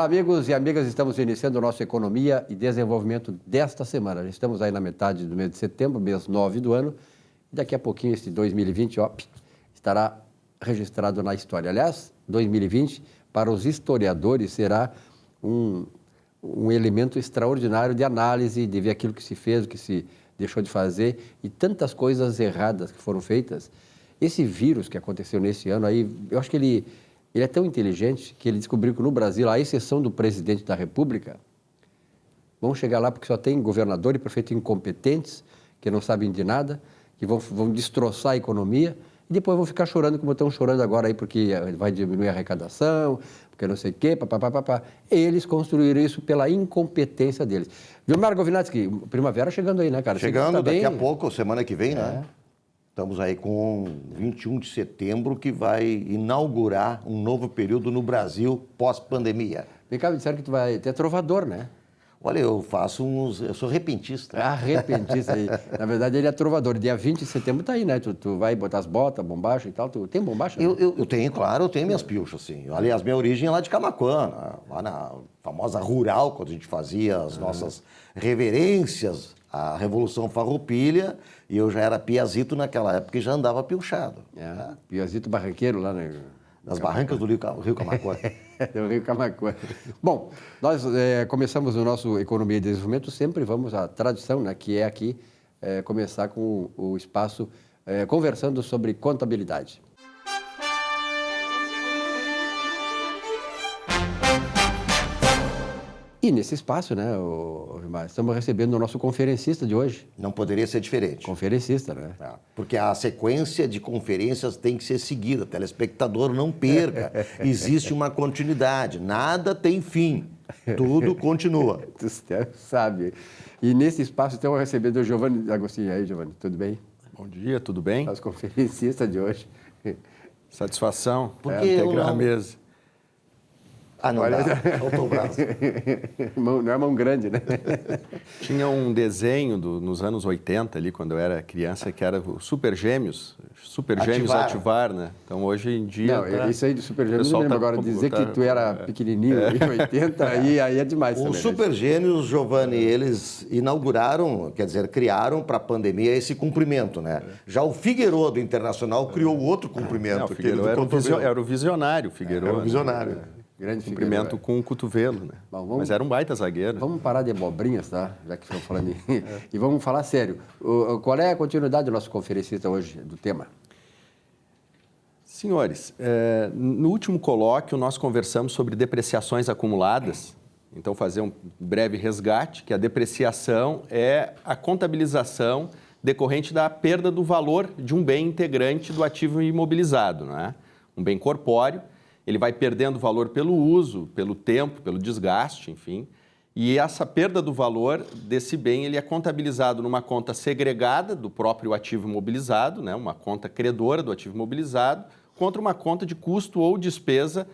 Olá, amigos e amigas, estamos iniciando o nosso Economia e Desenvolvimento desta semana. Estamos aí na metade do mês de setembro, mês 9 do ano, e daqui a pouquinho esse 2020 estará registrado na história. Aliás, 2020, para os historiadores, será um elemento extraordinário de análise, de ver aquilo que se fez, o que se deixou de fazer e tantas coisas erradas que foram feitas. Esse vírus que aconteceu nesse ano aí, eu acho que ele é tão inteligente que ele descobriu que no Brasil, à exceção do presidente da República, vão chegar lá porque só tem governador e prefeito incompetentes, que não sabem de nada, que vão destroçar a economia e depois vão ficar chorando como estão chorando agora aí porque vai diminuir a arrecadação, porque não sei o quê, papapá. Eles construíram isso pela incompetência deles. Vilmar Govinatsky, primavera chegando aí, né, cara? Chegando daqui a pouco, semana que vem, né? Estamos aí com 21 de setembro, que vai inaugurar um novo período no Brasil pós-pandemia. Vem cá, me disseram que tu vai ter trovador, né? Olha, eu sou repentista. Ah, repentista. Na verdade, ele é trovador. Dia 20 de setembro tá aí, né? Tu vai botar as botas, bombacha e tal. Tu tem bombacha? Né? Eu tenho, claro, eu tenho minhas pilchas, assim. Aliás, minha origem é lá de Camaquã, lá na famosa rural, quando a gente fazia as nossas reverências à Revolução Farroupilha, e eu já era piazito naquela época e já andava pilchado. Piazito barranqueiro lá, né? Nas barrancas do Rio Camaquã. Do Rio Camaquã. Bom, nós começamos o nosso Economia e Desenvolvimento, sempre vamos à tradição, né, que é aqui começar com o espaço conversando sobre contabilidade. E nesse espaço, né, estamos recebendo o nosso conferencista de hoje. Não poderia ser diferente. Conferencista, né? Porque a sequência de conferências tem que ser seguida. Telespectador, não perca. Existe uma continuidade. Nada tem fim. Tudo continua. Tu sabe. E nesse espaço estamos recebendo o Giovanni Agostinho. E aí, Giovanni, tudo bem? Bom dia, tudo bem? Nosso conferencista de hoje. Satisfação. Porque integrar a mesa. Ah, não dá. Faltou o braço. Não é mão grande, né? Tinha um desenho nos anos 80, ali, quando eu era criança, que era o Super Gêmeos. Super Gêmeos ativar, né? Então, hoje em dia... Não, isso aí do Super Gêmeos, não me lembro agora. Dizer que tu era pequenininho em 80, aí é demais também. Os Super Gêmeos, Giovanni, eles inauguraram, quer dizer, criaram para a pandemia esse cumprimento, né? Já o Figueiredo do Internacional criou outro cumprimento. O Figueiredo era o visionário, o Figueiredo. Era o visionário. Grande cumprimento com o cotovelo, né? Bom, mas era um baita zagueiro. Vamos parar de abobrinhas, tá? Já que estamos falando e vamos falar sério. Qual é a continuidade do nosso conferencista hoje, do tema? Senhores, no último colóquio nós conversamos sobre depreciações acumuladas. Então, fazer um breve resgate, que a depreciação é a contabilização decorrente da perda do valor de um bem integrante do ativo imobilizado, não é? Um bem corpóreo. Ele vai perdendo valor pelo uso, pelo tempo, pelo desgaste, enfim. E essa perda do valor desse bem, ele é contabilizado numa conta segregada do próprio ativo imobilizado, né? Uma conta credora do ativo imobilizado, contra uma conta de custo ou despesa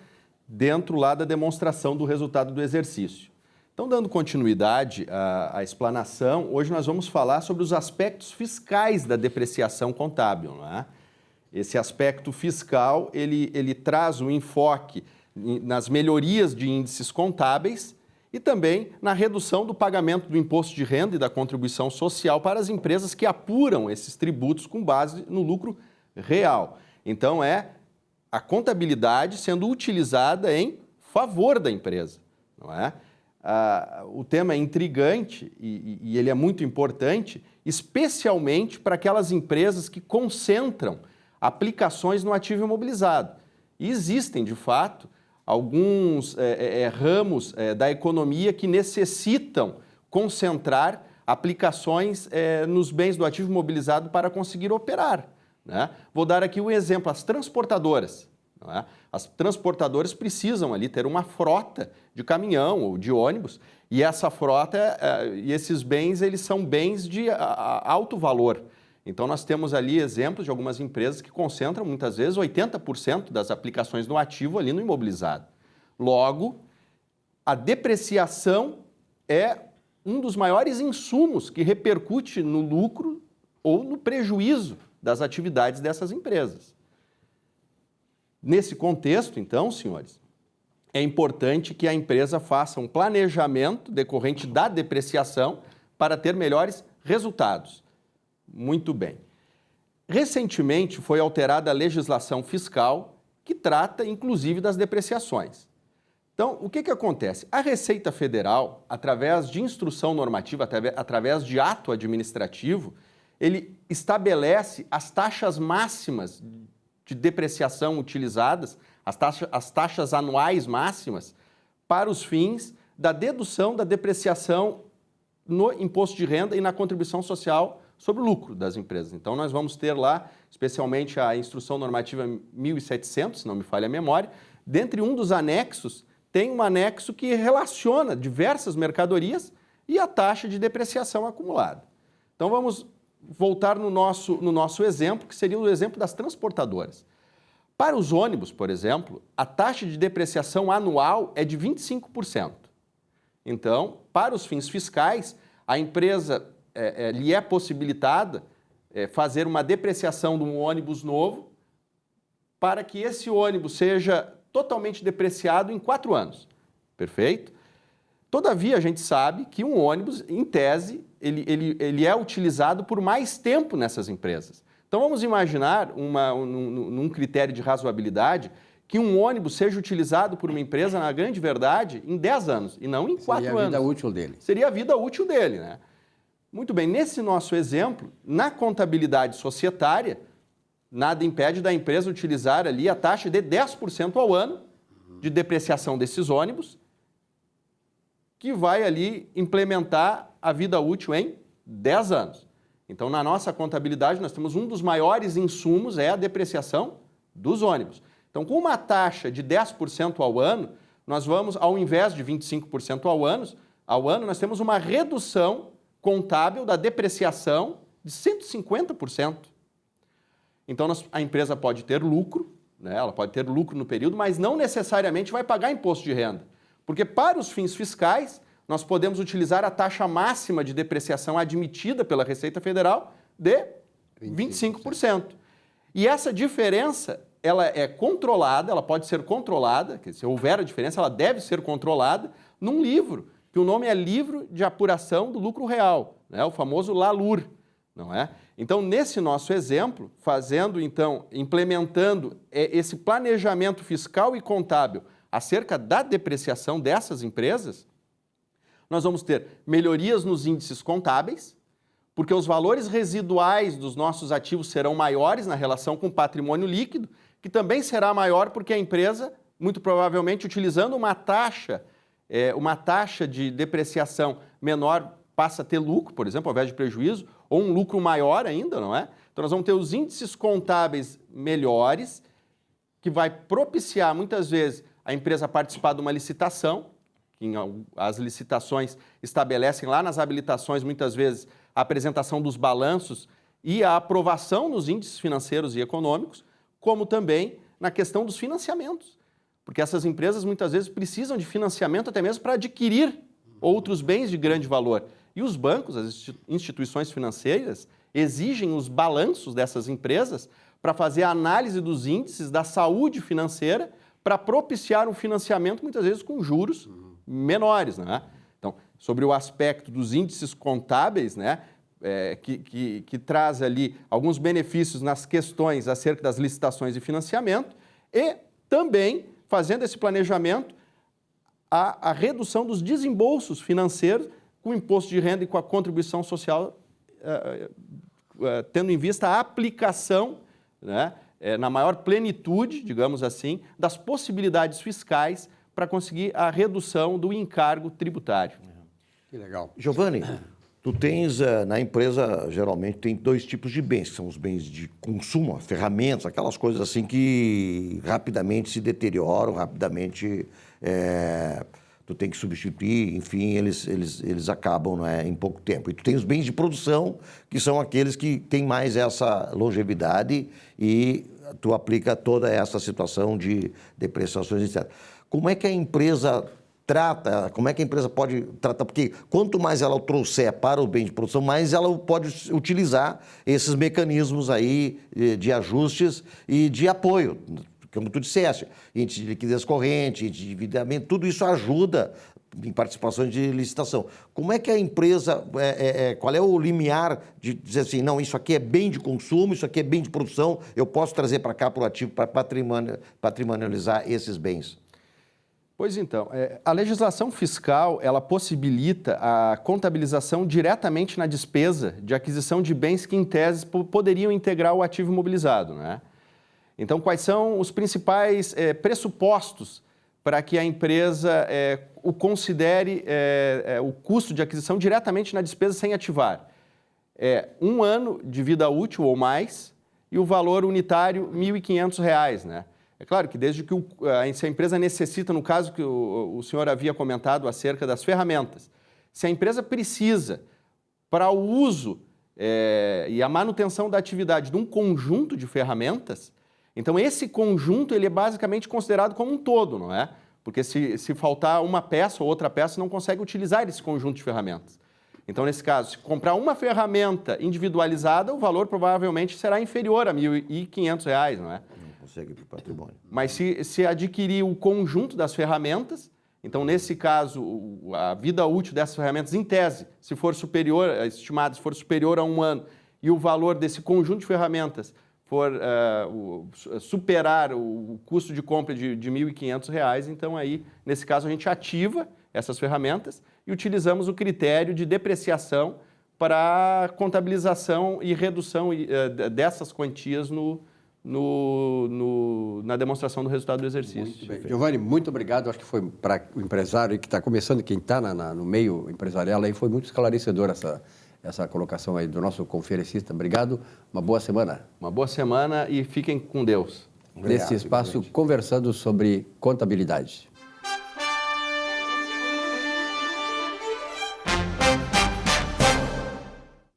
dentro lá da demonstração do resultado do exercício. Então, dando continuidade à explanação, hoje nós vamos falar sobre os aspectos fiscais da depreciação contábil, não é? Esse aspecto fiscal, ele traz um enfoque nas melhorias de índices contábeis e também na redução do pagamento do imposto de renda e da contribuição social para as empresas que apuram esses tributos com base no lucro real. Então, é a contabilidade sendo utilizada em favor da empresa, não é? O tema é intrigante e ele é muito importante, especialmente para aquelas empresas que concentram aplicações no ativo imobilizado. E existem, de fato, alguns ramos da economia que necessitam concentrar aplicações nos bens do ativo imobilizado para conseguir operar, né? Vou dar aqui um exemplo, as transportadoras. Não é? As transportadoras precisam ali ter uma frota de caminhão ou de ônibus, e essa frota e esses bens, eles são bens de alto valor. Então, nós temos ali exemplos de algumas empresas que concentram, muitas vezes, 80% das aplicações no ativo ali no imobilizado. Logo, a depreciação é um dos maiores insumos que repercute no lucro ou no prejuízo das atividades dessas empresas. Nesse contexto, então, senhores, é importante que a empresa faça um planejamento decorrente da depreciação para ter melhores resultados. Muito bem. Recentemente foi alterada a legislação fiscal que trata, inclusive, das depreciações. Então, o que acontece? A Receita Federal, através de instrução normativa, através de ato administrativo, ele estabelece as taxas máximas de depreciação utilizadas, as taxas anuais máximas, para os fins da dedução da depreciação no imposto de renda e na contribuição social sobre o lucro das empresas. Então, nós vamos ter lá, especialmente a Instrução Normativa 1700, se não me falha a memória, dentre um dos anexos, tem um anexo que relaciona diversas mercadorias e a taxa de depreciação acumulada. Então, vamos voltar no nosso exemplo, que seria o exemplo das transportadoras. Para os ônibus, por exemplo, a taxa de depreciação anual é de 25%. Então, para os fins fiscais, a empresa lhe é possibilitada fazer uma depreciação de um ônibus novo para que esse ônibus seja totalmente depreciado em 4 anos. Perfeito? Todavia, a gente sabe que um ônibus, em tese, ele é utilizado por mais tempo nessas empresas. Então, vamos imaginar, num critério de razoabilidade, que um ônibus seja utilizado por uma empresa, na grande verdade, em 10 anos, e não em 4 anos. Seria a vida útil dele. Seria a vida útil dele, né? Muito bem, nesse nosso exemplo, na contabilidade societária, nada impede da empresa utilizar ali a taxa de 10% ao ano de depreciação desses ônibus, que vai ali implementar a vida útil em 10 anos. Então, na nossa contabilidade, nós temos um dos maiores insumos, é a depreciação dos ônibus. Então, com uma taxa de 10% ao ano, nós vamos, ao invés de 25% ao ano, nós temos uma redução contábil da depreciação de 150%. Então, a empresa pode ter lucro, né? Ela pode ter lucro no período, mas não necessariamente vai pagar imposto de renda. Porque, para os fins fiscais, nós podemos utilizar a taxa máxima de depreciação admitida pela Receita Federal de 25%. E essa diferença, ela é controlada, ela pode ser controlada, se houver a diferença, ela deve ser controlada num livro, que o nome é Livro de Apuração do Lucro Real, né? O famoso LALUR, não é? Então, nesse nosso exemplo, implementando esse planejamento fiscal e contábil acerca da depreciação dessas empresas, nós vamos ter melhorias nos índices contábeis, porque os valores residuais dos nossos ativos serão maiores na relação com o patrimônio líquido, que também será maior porque a empresa, muito provavelmente, utilizando uma taxa de depreciação menor, passa a ter lucro, por exemplo, ao invés de prejuízo, ou um lucro maior ainda, não é? Então, nós vamos ter os índices contábeis melhores, que vai propiciar, muitas vezes, a empresa participar de uma licitação, que as licitações estabelecem lá nas habilitações, muitas vezes, a apresentação dos balanços e a aprovação nos índices financeiros e econômicos, como também na questão dos financiamentos. Porque essas empresas, muitas vezes, precisam de financiamento até mesmo para adquirir outros bens de grande valor. E os bancos, as instituições financeiras, exigem os balanços dessas empresas para fazer a análise dos índices da saúde financeira para propiciar um financiamento, muitas vezes, com juros menores, né? Então, sobre o aspecto dos índices contábeis, né, que traz ali alguns benefícios nas questões acerca das licitações e financiamento, e também, fazendo esse planejamento, a redução dos desembolsos financeiros com o imposto de renda e com a contribuição social, tendo em vista a aplicação, né, na maior plenitude, digamos assim, das possibilidades fiscais para conseguir a redução do encargo tributário. Que legal. Giovanni, tu tens, na empresa, geralmente, tem 2 tipos de bens, que são os bens de consumo, ferramentas, aquelas coisas assim que rapidamente se deterioram, rapidamente tu tem que substituir, enfim, eles acabam, né, em pouco tempo. E tu tem os bens de produção, que são aqueles que têm mais essa longevidade e tu aplica toda essa situação de depreciações, etc. Como é que a empresa trata, como é que a empresa pode tratar? Porque quanto mais ela trouxer para o bem de produção, mais ela pode utilizar esses mecanismos aí de ajustes e de apoio. como tu disseste, índice de liquidez corrente, índice de endividamento, tudo isso ajuda em participações de licitação. Como é que a empresa, qual é o limiar de dizer assim, não, isso aqui é bem de consumo, isso aqui é bem de produção, eu posso trazer para cá para o ativo para patrimonializar esses bens? Pois então, a legislação fiscal, ela possibilita a contabilização diretamente na despesa de aquisição de bens que, em tese, poderiam integrar o ativo imobilizado, né? Então, quais são os principais pressupostos para que a empresa o considere o custo de aquisição diretamente na despesa sem ativar? 1 ano de vida útil ou mais e o valor unitário R$ 1.500, né? É claro que desde que se a empresa necessita, no caso que o senhor havia comentado acerca das ferramentas, se a empresa precisa para o uso e a manutenção da atividade de um conjunto de ferramentas, então esse conjunto ele é basicamente considerado como um todo, não é? Porque se faltar uma peça ou outra peça, não consegue utilizar esse conjunto de ferramentas. Então, nesse caso, se comprar uma ferramenta individualizada, o valor provavelmente será inferior a R$ 1.500, não é? Consegue para o patrimônio. Mas se adquirir o conjunto das ferramentas, então, nesse caso, a vida útil dessas ferramentas, em tese, se for superior, estimado, se for superior a 1 ano, e o valor desse conjunto de ferramentas for superar o custo de compra de R$ 1.500, então aí, nesse caso, a gente ativa essas ferramentas e utilizamos o critério de depreciação para a contabilização e redução dessas quantias na demonstração do resultado do exercício. Muito bem. Giovanni, muito obrigado. Acho que foi para o empresário que está começando, quem está no meio empresarial, aí foi muito esclarecedor essa colocação aí do nosso conferencista. Obrigado, uma boa semana. Uma boa semana e fiquem com Deus. Nesse espaço, conversando sobre contabilidade.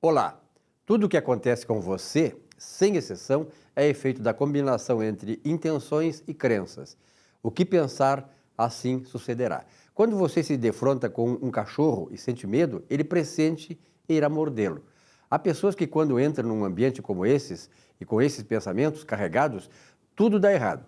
Olá, tudo o que acontece com você, sem exceção, é efeito da combinação entre intenções e crenças. O que pensar, assim sucederá. Quando você se defronta com um cachorro e sente medo, ele pressente e irá mordê-lo. Há pessoas que, quando entram num ambiente como esses, e com esses pensamentos carregados, tudo dá errado.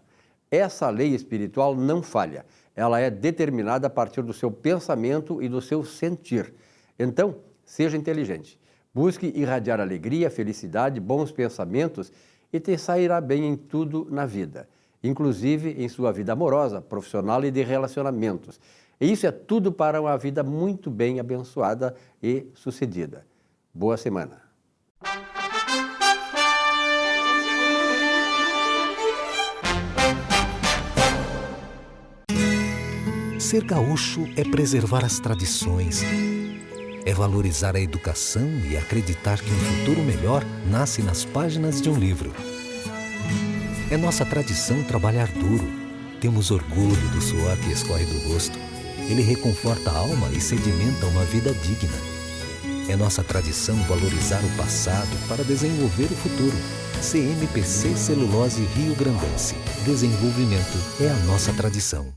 Essa lei espiritual não falha. Ela é determinada a partir do seu pensamento e do seu sentir. Então, seja inteligente. Busque irradiar alegria, felicidade, bons pensamentos e te sairá bem em tudo na vida, inclusive em sua vida amorosa, profissional e de relacionamentos. E isso é tudo para uma vida muito bem abençoada e sucedida. Boa semana. Ser gaúcho é preservar as tradições, é valorizar a educação e acreditar que um futuro melhor nasce nas páginas de um livro. É nossa tradição trabalhar duro. Temos orgulho do suor que escorre do rosto. Ele reconforta a alma e sedimenta uma vida digna. É nossa tradição valorizar o passado para desenvolver o futuro. CMPC Celulose Rio Grandense. Desenvolvimento é a nossa tradição.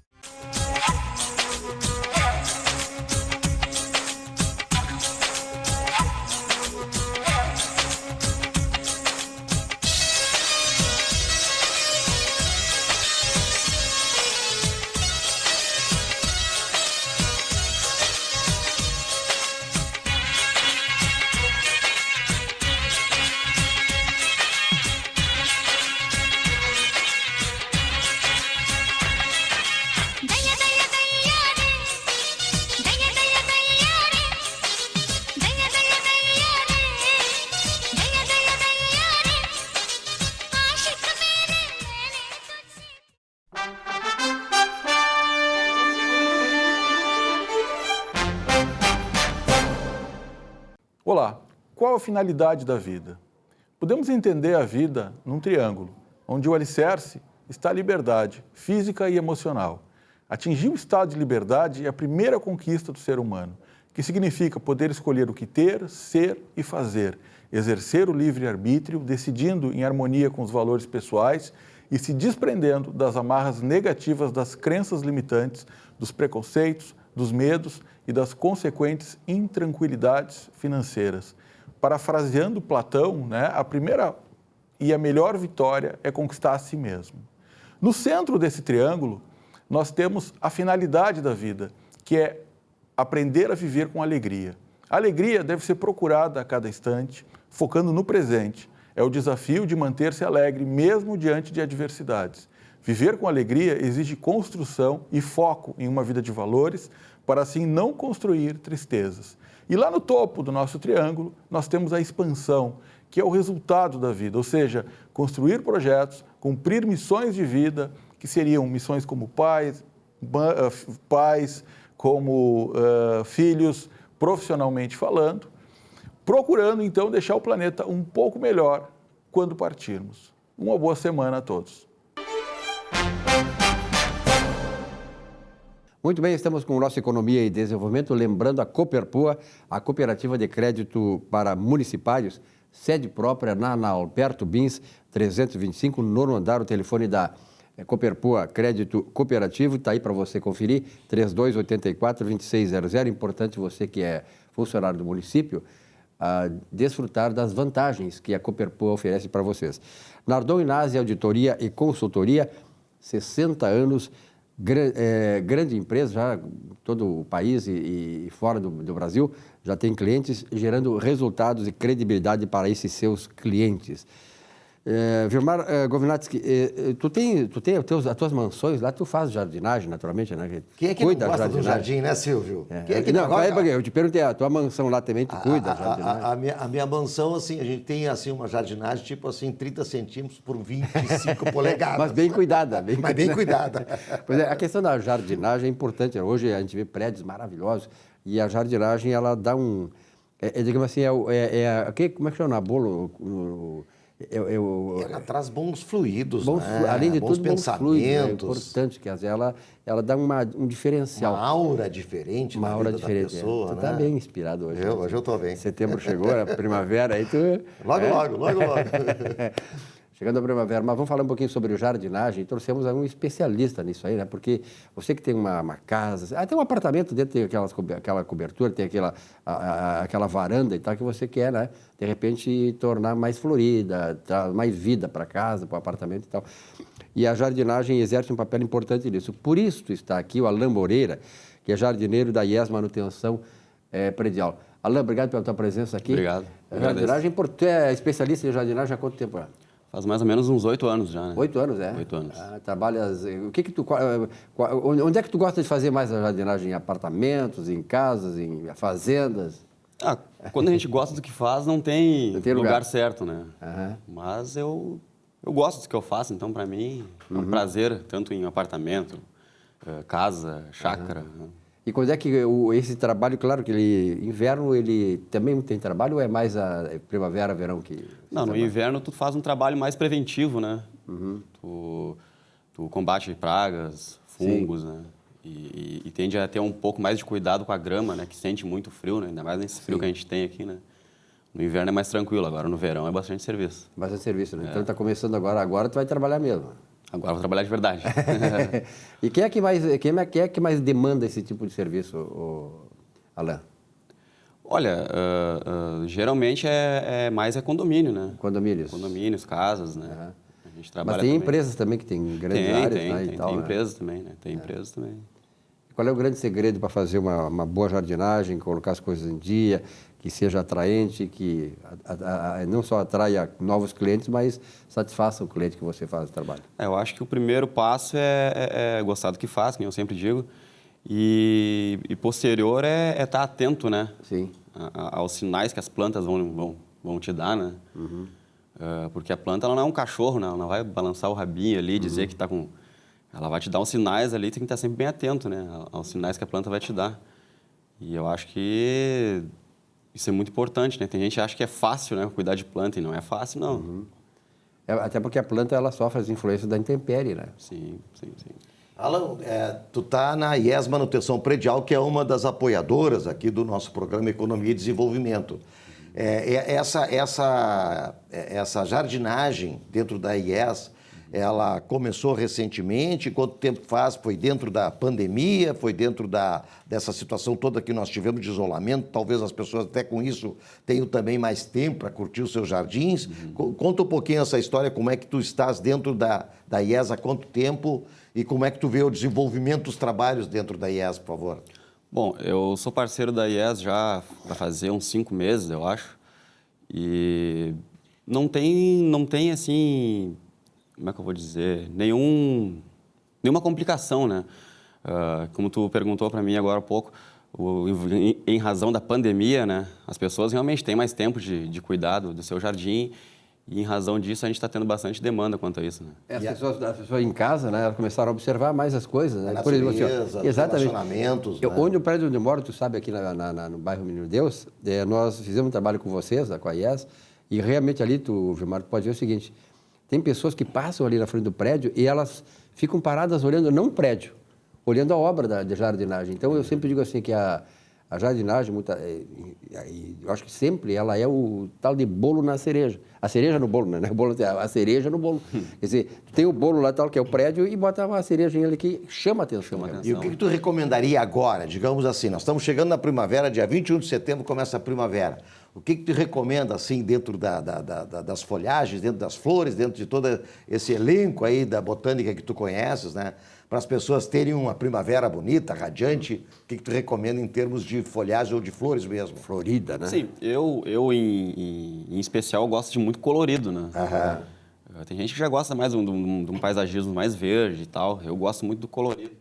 Olá, qual a finalidade da vida? Podemos entender a vida num triângulo, onde o alicerce está a liberdade física e emocional. Atingir o estado de liberdade é a primeira conquista do ser humano, que significa poder escolher o que ter, ser e fazer, exercer o livre-arbítrio, decidindo em harmonia com os valores pessoais e se desprendendo das amarras negativas das crenças limitantes, dos preconceitos, dos medos e das consequentes intranquilidades financeiras. Parafraseando Platão, a primeira e a melhor vitória é conquistar a si mesmo. No centro desse triângulo, nós temos a finalidade da vida, que é aprender a viver com alegria. A alegria deve ser procurada a cada instante, focando no presente. É o desafio de manter-se alegre, mesmo diante de adversidades. Viver com alegria exige construção e foco em uma vida de valores, para assim não construir tristezas. E lá no topo do nosso triângulo, nós temos a expansão, que é o resultado da vida, ou seja, construir projetos, cumprir missões de vida, que seriam missões como pais, como filhos, profissionalmente falando, procurando então deixar o planeta um pouco melhor quando partirmos. Uma boa semana a todos. Muito bem, estamos com o nosso Economia e Desenvolvimento, lembrando a Coperpoa, a Cooperativa de Crédito para Municipários, sede própria na Alberto Bins, 325, nono andar, o telefone da Coperpoa Crédito Cooperativo, está aí para você conferir, 3284-2600. Importante você que é funcionário do município, desfrutar das vantagens que a Coperpoa oferece para vocês. Nardon Inazzi Auditoria e Consultoria, 60 anos, grande empresa, já todo o país e fora do Brasil, já tem clientes gerando resultados e credibilidade para esses seus clientes. Vilmar Govinatsky, tu tem as tuas mansões lá, tu faz jardinagem, naturalmente, né? Quem é que cuida não gosta do jardim, né, Silvio? Quem é que não gosta? Eu te perguntei, a tua mansão lá também, tu cuida da jardinagem? A minha mansão, assim, a gente tem, assim, uma jardinagem, tipo assim, 30 centímetros por 25 polegadas. Mas bem cuidada. Bem cuidada. Pois é, a questão da jardinagem é importante. Hoje a gente vê prédios maravilhosos e a jardinagem, ela dá um... digamos assim, como é que chama? Bolo... Ela traz bons fluidos, além de bons tudo, pensamentos. Bons fluidos, é importante, quer dizer, ela dá um diferencial. Uma aura diferente na vida da pessoa, Tu né? está bem inspirado hoje. Hoje eu estou bem. Setembro chegou, a primavera, aí tu... Logo. Chegando a primavera, mas vamos falar um pouquinho sobre jardinagem. Trouxemos um especialista nisso aí, né? Porque você que tem uma casa, tem um apartamento dentro, tem aquela cobertura, tem aquela varanda e tal, que você quer, né? De repente, tornar mais florida, dar mais vida para a casa, para o apartamento e tal. E a jardinagem exerce um papel importante nisso. Por isso está aqui o Alain Moreira, que é jardineiro da IES Manutenção Predial. Alain, obrigado pela tua presença aqui. Obrigado. Jardinagem, tu é especialista em jardinagem há quanto tempo? Faz mais ou menos uns 8 anos já, né? 8 anos, é? 8 anos. Trabalhas... Onde é que tu gosta de fazer mais a jardinagem? Em apartamentos, em casas, em fazendas? Quando a gente gosta do que faz, não tem lugar certo, né? Uhum. Mas eu gosto do que eu faço, então para mim é um prazer, tanto em apartamento, casa, chácara. Né? E quando é que esse trabalho, claro que inverno ele também tem trabalho ou é mais a primavera, verão que... Não, no inverno tu faz um trabalho mais preventivo, né? Uhum. Tu combate pragas, fungos, né? E tende a ter um pouco mais de cuidado com a grama, né? Que sente muito frio, né? Ainda mais nesse frio que a gente tem aqui, né? No inverno é mais tranquilo, agora no verão é bastante serviço. Bastante serviço, né? Então tá começando agora tu vai trabalhar mesmo. Agora eu vou trabalhar de verdade. E quem é que mais demanda esse tipo de serviço, Alain? Olha, geralmente é mais condomínio, né? Condomínios. Condomínios, casas, né? Uhum. A gente trabalha Mas tem também. empresas também que tem grandes áreas, né? E tal, tem né? empresas também, né? Tem empresas também. Qual é o grande segredo para fazer uma boa jardinagem, colocar as coisas em dia, que seja atraente, que não só atraia novos clientes, mas satisfaça o cliente que você faz o trabalho? Eu acho que o primeiro passo é gostar do que faz, como eu sempre digo, e posterior é estar atento, né? Sim. Aos sinais que as plantas vão te dar, né? Uhum. Porque a planta ela não é um cachorro, né? Ela não vai balançar o rabinho ali e dizer que está com... Ela vai te dar uns sinais ali, tem que estar sempre bem atento, né? Aos sinais que a planta vai te dar. E eu acho que isso é muito importante, né? Tem gente que acha que é fácil, né? Cuidar de planta, e não é fácil, não. Uhum. Até porque a planta, ela sofre as influências da intempérie, né? Sim. Alan, tu tá na IES Manutenção Predial, que é uma das apoiadoras aqui do nosso programa Economia e Desenvolvimento. Essa jardinagem dentro da IES, ela começou recentemente? Quanto tempo faz? Foi dentro da pandemia? Foi dentro dessa situação toda que nós tivemos de isolamento? Talvez as pessoas até com isso tenham também mais tempo para curtir os seus jardins. Conta um pouquinho essa história, como é que tu estás dentro da IES há quanto tempo e como é que tu vê o desenvolvimento dos trabalhos dentro da IES, por favor. Bom, eu sou parceiro da IES já vai fazer uns 5 meses, eu acho, e não tem assim, como é que eu vou dizer, nenhuma complicação, né? Como tu perguntou para mim agora há pouco, em razão da pandemia, né, as pessoas realmente têm mais tempo de cuidado do seu jardim e em razão disso a gente está tendo bastante demanda quanto a isso, né? As pessoas em casa, né, elas começaram a observar mais as coisas, né? A Por exemplo, natureza, os exatamente. relacionamentos, né? Onde o prédio onde eu moro, tu sabe, aqui no bairro Menino Deus, nós fizemos um trabalho com vocês, com a IES, e realmente ali, Gilmar, tu pode ver o seguinte, tem pessoas que passam ali na frente do prédio e elas ficam paradas olhando, não o prédio, olhando a obra de jardinagem. Então, eu sempre digo assim que a jardinagem, eu acho que sempre ela é o tal de bolo na cereja. A cereja no bolo, né? A cereja no bolo. Quer dizer, tu tem o bolo lá, tal, que é o prédio, e bota uma cerejinha ali que chama a atenção. E o que tu recomendaria agora? Digamos assim, nós estamos chegando na primavera, dia 21 de setembro começa a primavera. O que tu recomenda, assim, dentro das folhagens, dentro das flores, dentro de todo esse elenco aí da botânica que tu conheces, né? Para as pessoas terem uma primavera bonita, radiante, o que tu recomenda em termos de folhagem ou de flores mesmo? Florida, né? Sim, eu em especial gosto de muito colorido, né? Tem gente que já gosta mais de um paisagismo mais verde e tal. Eu gosto muito do colorido.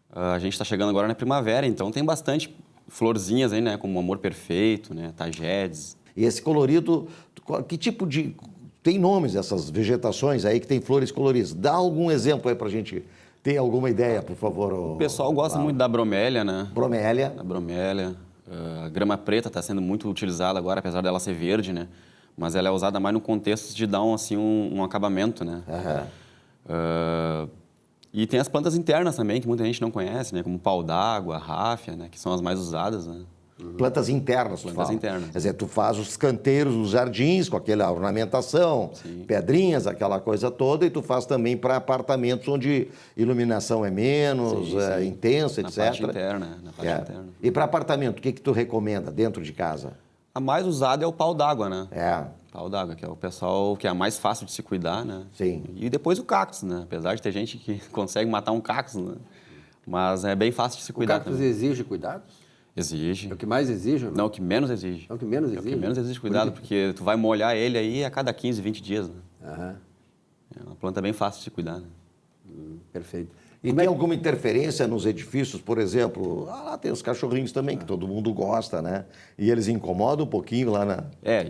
A gente está chegando agora na primavera, então tem bastante florzinhas aí, né? Como Amor Perfeito, né? Tagetes. E esse colorido, que tipo de... Tem nomes essas vegetações aí que tem flores coloridas. Dá algum exemplo aí para a gente ter alguma ideia, por favor. O pessoal gosta muito da bromélia, né? Bromélia. Da bromélia. A grama preta está sendo muito utilizada agora, apesar dela ser verde, né? Mas ela é usada mais no contexto de dar um acabamento, né? E tem as plantas internas também, que muita gente não conhece, né? Como pau d'água, ráfia, né? Que são as mais usadas, né? Plantas internas, tu Plantas fala. internas. Quer dizer, tu faz os canteiros nos jardins com aquela ornamentação, pedrinhas, aquela coisa toda, e tu faz também para apartamentos onde iluminação é menos, intensa, na etc. Parte interna, na parte interna. E para apartamento, o que tu recomenda dentro de casa? A mais usada é o pau d'água, né? É. Pau d'água, que é o pessoal que é a mais fácil de se cuidar, né? Sim. E depois o cactus, né? Apesar de ter gente que consegue matar um cactus, né? Mas é bem fácil de se O cuidar cactus também. exige cuidados? Exige. É o que mais exige? Não, o que menos exige. É o que menos É o que exige? menos exige cuidado, porque tu vai molhar ele aí a cada 15, 20 dias, né? É uma planta bem fácil de se cuidar, né? Perfeito. E tem alguma interferência nos edifícios, por exemplo? Lá tem os cachorrinhos também, que todo mundo gosta, né? E eles incomodam um pouquinho lá na...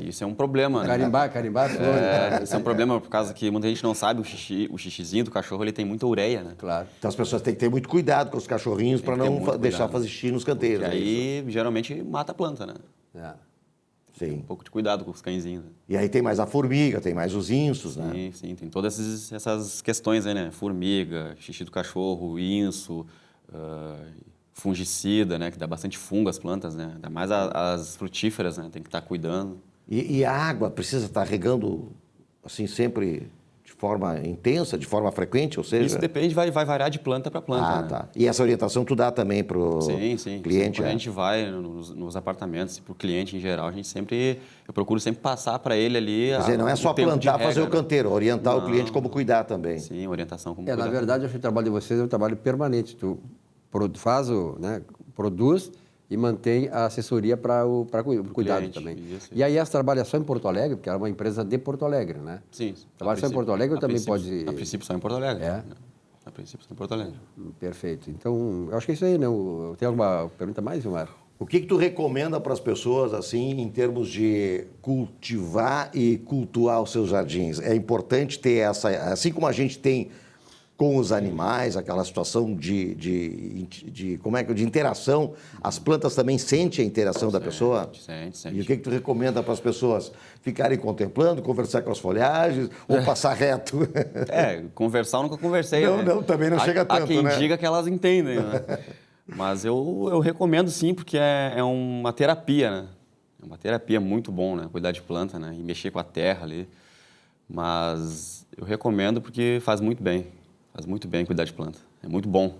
Isso é um problema, né? Carimbar as flores. Isso é um problema por causa que muita gente não sabe o xixizinho do cachorro, ele tem muita ureia, né? Claro. Então as pessoas têm que ter muito cuidado com os cachorrinhos para que ter não muito deixar cuidado. fazer xixi nos canteiros. E é isso? aí, geralmente, mata a planta, né? Sim. Um pouco de cuidado com os cãezinhos. Né? E aí tem mais a formiga, tem mais os insos, né? Sim, tem todas essas questões aí, né? Formiga, xixi do cachorro, inso, fungicida, né? Que dá bastante fungo às plantas, né? Ainda mais as frutíferas, né? Tem que estar cuidando. E a água precisa estar regando, assim, sempre de forma intensa, de forma frequente, ou seja... Isso depende, vai variar de planta para planta. né? Tá. E essa orientação tu dá também para o Sim. cliente, Quando né? a gente vai nos apartamentos, para o cliente em geral, eu procuro sempre passar para ele ali... Quer dizer, não é só plantar, fazer o canteiro. canteiro, orientar o cliente como cuidar também. Sim, orientação como Na cuidar. verdade, eu acho que o trabalho de vocês é um trabalho permanente. Tu produz e mantém a assessoria para o cuidado cliente, também. isso. E aí, trabalha só em Porto Alegre, porque ela é uma empresa de Porto Alegre, né? Sim. Trabalha só em Porto Alegre ou também pode... A princípio só em Porto Alegre. É? A princípio só em Porto Alegre. Perfeito. Então, eu acho que é isso aí, né? Tem alguma pergunta mais, Gilmar? O que tu recomenda para as pessoas, assim, em termos de cultivar e cultuar os seus jardins? É importante ter essa... Assim como a gente tem com os animais, aquela situação de interação, as plantas também sentem a interação da pessoa? Sente. E o que tu recomenda para as pessoas? Ficarem contemplando, conversar com as folhagens ou passar reto? Conversar eu nunca conversei. Não, né? não, também não chega tanto, Há quem né? diga que elas entendem, né? Mas eu recomendo sim, porque é uma terapia, né? É uma terapia muito bom, né? Cuidar de planta, né? E mexer com a terra ali. Mas eu recomendo porque faz muito bem cuidar de planta. É muito bom.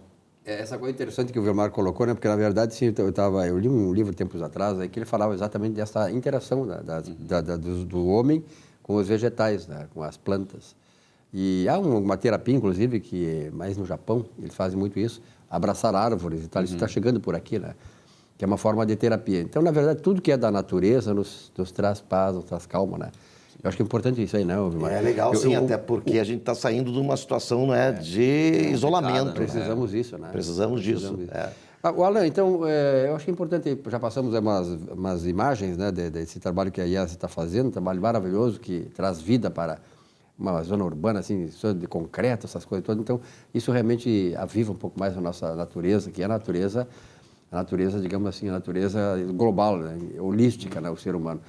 Essa coisa interessante que o Vilmar colocou, né? Porque, na verdade, sim, eu li um livro tempos atrás aí, que ele falava exatamente dessa interação do homem com os vegetais, né? Com as plantas. E há uma terapia, inclusive, que mais no Japão, eles fazem muito isso, abraçar árvores e tal. Isso está chegando por aqui, né? Que é uma forma de terapia. Então, na verdade, tudo que é da natureza nos traz paz, nos traz calma, né? Eu acho que é importante isso aí, né, Vilmar? É legal, sim, até porque a gente está saindo de uma situação, né, de isolamento. Né? Precisamos disso, né? Precisamos disso. O Alan, então, eu acho que é importante, já passamos umas imagens, né, desse trabalho que a IES está fazendo, um trabalho maravilhoso que traz vida para uma zona urbana, assim, de concreto, essas coisas todas. Então, isso realmente aviva um pouco mais a nossa natureza, que é a natureza, digamos assim, a natureza global, né, holística, né, o ser humano.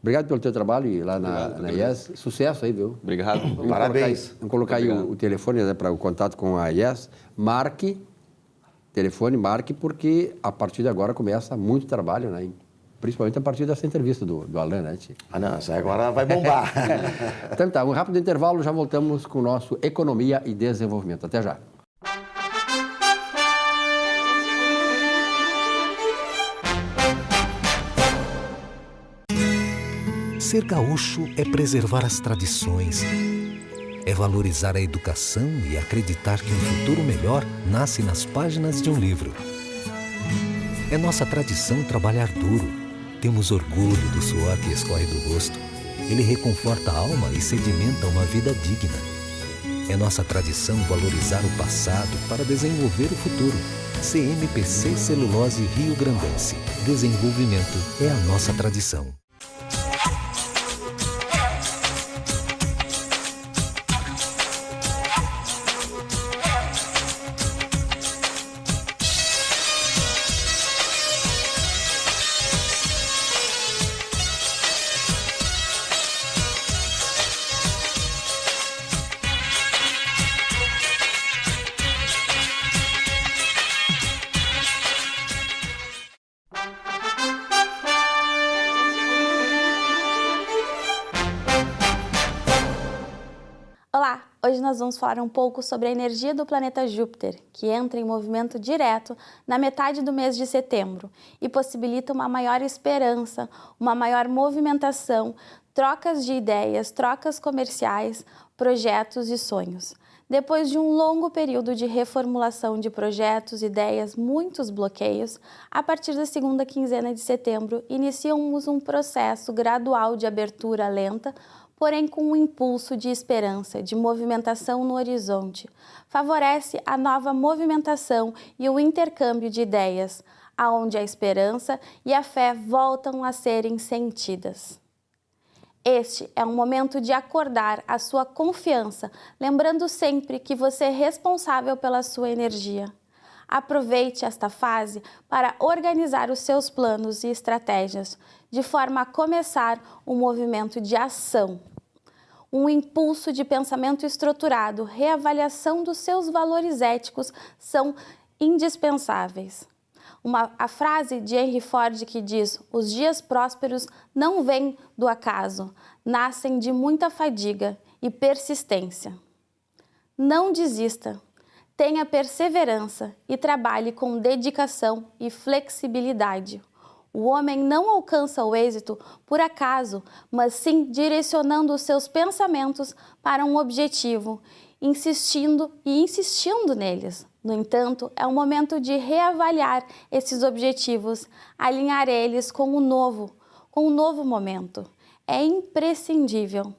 Obrigado pelo teu trabalho e lá na IES. Sucesso aí, viu? Obrigado. Parabéns. Vamos colocar aí o telefone, né, para o contato com a IES. Marque, porque a partir de agora começa muito trabalho, né? Principalmente a partir dessa entrevista do Alan, né? Não, isso aí agora vai bombar. Então tá, um rápido intervalo, já voltamos com o nosso Economia e Desenvolvimento. Até já. Ser gaúcho é preservar as tradições, é valorizar a educação e acreditar que um futuro melhor nasce nas páginas de um livro. É nossa tradição trabalhar duro. Temos orgulho do suor que escorre do rosto. Ele reconforta a alma e sedimenta uma vida digna. É nossa tradição valorizar o passado para desenvolver o futuro. CMPC Celulose Rio Grandense. Desenvolvimento é a nossa tradição. Olá, hoje nós vamos falar um pouco sobre a energia do planeta Júpiter, que entra em movimento direto na metade do mês de setembro e possibilita uma maior esperança, uma maior movimentação, trocas de ideias, trocas comerciais, projetos e sonhos. Depois de um longo período de reformulação de projetos, ideias, muitos bloqueios, a partir da segunda quinzena de setembro, iniciamos um processo gradual de abertura lenta, porém com um impulso de esperança, de movimentação no horizonte. Favorece a nova movimentação e o intercâmbio de ideias, aonde a esperança e a fé voltam a serem sentidas. Este é um momento de acordar a sua confiança, lembrando sempre que você é responsável pela sua energia. Aproveite esta fase para organizar os seus planos e estratégias, de forma a começar um movimento de ação. Um impulso de pensamento estruturado, reavaliação dos seus valores éticos são indispensáveis. A frase de Henry Ford que diz: os dias prósperos não vêm do acaso, nascem de muita fadiga e persistência. Não desista. Tenha perseverança e trabalhe com dedicação e flexibilidade. O homem não alcança o êxito por acaso, mas sim direcionando os seus pensamentos para um objetivo, insistindo neles. No entanto, é o momento de reavaliar esses objetivos, alinhar eles com um novo momento. É imprescindível.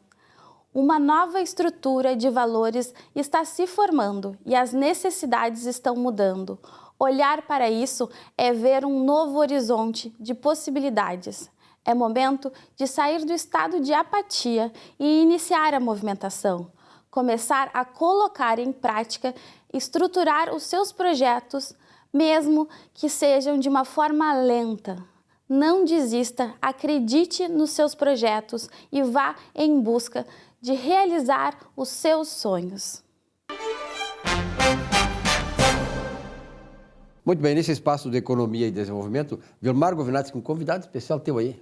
Uma nova estrutura de valores está se formando e as necessidades estão mudando. Olhar para isso é ver um novo horizonte de possibilidades. É momento de sair do estado de apatia e iniciar a movimentação. Começar a colocar em prática, estruturar os seus projetos, mesmo que sejam de uma forma lenta. Não desista, acredite nos seus projetos e vá em busca de realizar os seus sonhos. Muito bem, nesse espaço de Economia e Desenvolvimento, Vilmar Govinati, com um convidado especial teu aí.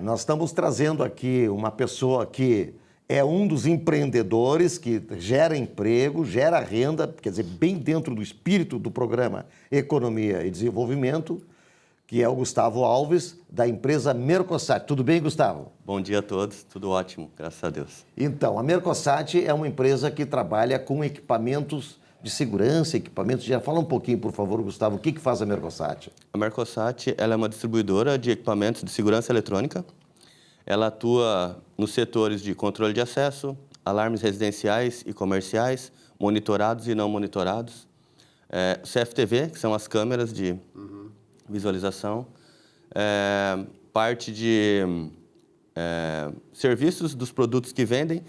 Nós estamos trazendo aqui uma pessoa que é um dos empreendedores que gera emprego, gera renda, quer dizer, bem dentro do espírito do programa Economia e Desenvolvimento, que é o Gustavo Alves, da empresa Mercosat. Tudo bem, Gustavo? Bom dia a todos, tudo ótimo, graças a Deus. Então, a Mercosat é uma empresa que trabalha com equipamentos de segurança, equipamentos de... Fala um pouquinho, por favor, Gustavo, o que faz a Mercosat? A Mercosat ela é uma distribuidora de equipamentos de segurança eletrônica. Ela atua nos setores de controle de acesso, alarmes residenciais e comerciais, monitorados e não monitorados, CFTV, que são as câmeras de visualização, parte de serviços dos produtos que vendem.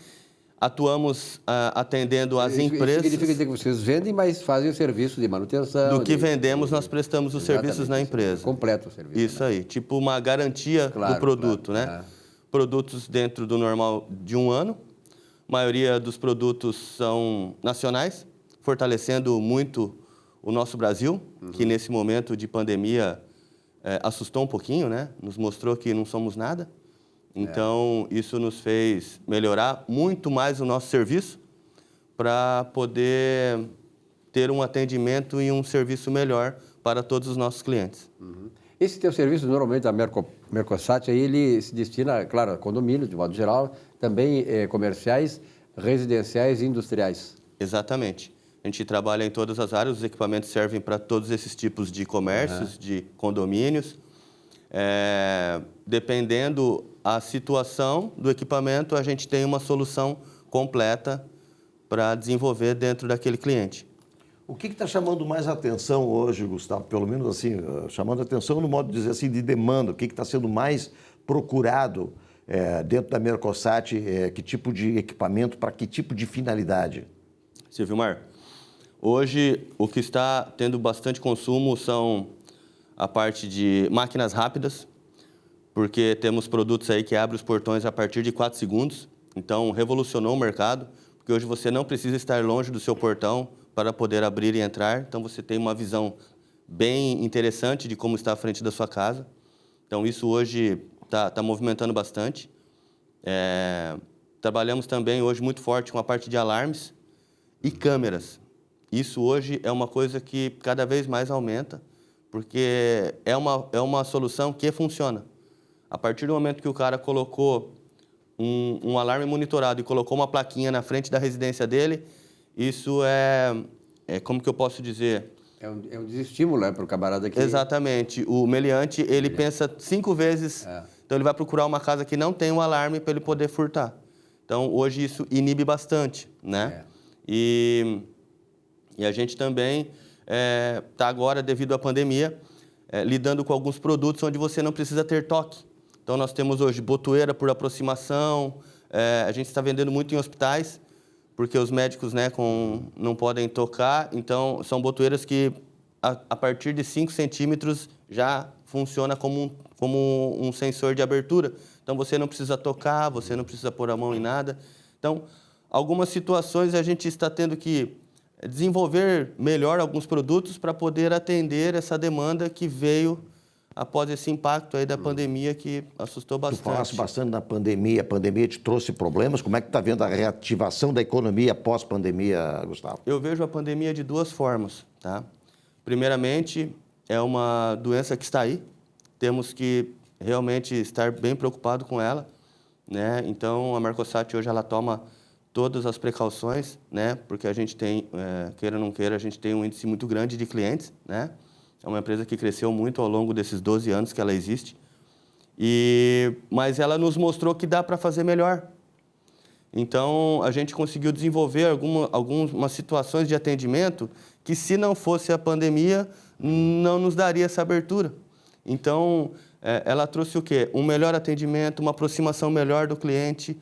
Atuamos atendendo as empresas. Significa dizer que vocês vendem, mas fazem o serviço de manutenção. Do que vendemos, nós prestamos os serviços na empresa. Completo o serviço. Isso aí, tipo uma garantia do produto, né? Produtos dentro do normal de 1 ano. A maioria dos produtos são nacionais, fortalecendo muito o nosso Brasil, que nesse momento de pandemia assustou um pouquinho, né? Nos mostrou que não somos nada. Então, isso nos fez melhorar muito mais o nosso serviço para poder ter um atendimento e um serviço melhor para todos os nossos clientes. Esse teu serviço, normalmente, a Mercosat, aí ele se destina, claro, a condomínios, de modo geral, também comerciais, residenciais e industriais. Exatamente. A gente trabalha em todas as áreas, os equipamentos servem para todos esses tipos de comércios, de condomínios. Dependendo a situação do equipamento, a gente tem uma solução completa para desenvolver dentro daquele cliente. O que está chamando mais atenção hoje, Gustavo? Pelo menos assim, chamando atenção no modo de dizer assim, de demanda. O que está sendo mais procurado dentro da Mercosat? Que tipo de equipamento, para que tipo de finalidade? Silvimar, hoje o que está tendo bastante consumo são a parte de máquinas rápidas, porque temos produtos aí que abrem os portões a partir de 4 segundos. Então, revolucionou o mercado, porque hoje você não precisa estar longe do seu portão para poder abrir e entrar. Então, você tem uma visão bem interessante de como está à frente da sua casa. Então, isso hoje está movimentando bastante. Trabalhamos também hoje muito forte com a parte de alarmes e câmeras. Isso hoje é uma coisa que cada vez mais aumenta, porque é uma solução que funciona. A partir do momento que o cara colocou um alarme monitorado e colocou uma plaquinha na frente da residência dele, isso como que eu posso dizer? É um desestímulo para o camarada que... Exatamente. O meliante, ele pensa 5 vezes, então ele vai procurar uma casa que não tem um alarme para ele poder furtar. Então, hoje isso inibe bastante, né? E a gente também está agora, devido à pandemia, lidando com alguns produtos onde você não precisa ter toque. Então, nós temos hoje botoeira por aproximação, a gente está vendendo muito em hospitais, porque os médicos não podem tocar, então são botoeiras que a partir de 5 centímetros já funciona como um sensor de abertura. Então, você não precisa tocar, você não precisa pôr a mão em nada. Então, algumas situações a gente está tendo que desenvolver melhor alguns produtos para poder atender essa demanda que veio após esse impacto aí da pandemia que assustou bastante. Tu falaste bastante na pandemia. A pandemia te trouxe problemas. Como é que está vendo a reativação da economia pós-pandemia, Gustavo? Eu vejo a pandemia de 2 formas, tá? Primeiramente, é uma doença que está aí. Temos que realmente estar bem preocupado com ela, né? Então, a Mercosat hoje ela toma todas as precauções, né? Porque a gente tem, queira ou não queira, a gente tem um índice muito grande de clientes, né? É uma empresa que cresceu muito ao longo desses 12 anos que ela existe. Mas ela nos mostrou que dá para fazer melhor. Então, a gente conseguiu desenvolver algumas situações de atendimento que, se não fosse a pandemia, não nos daria essa abertura. Então, ela trouxe o quê? Um melhor atendimento, uma aproximação melhor do cliente,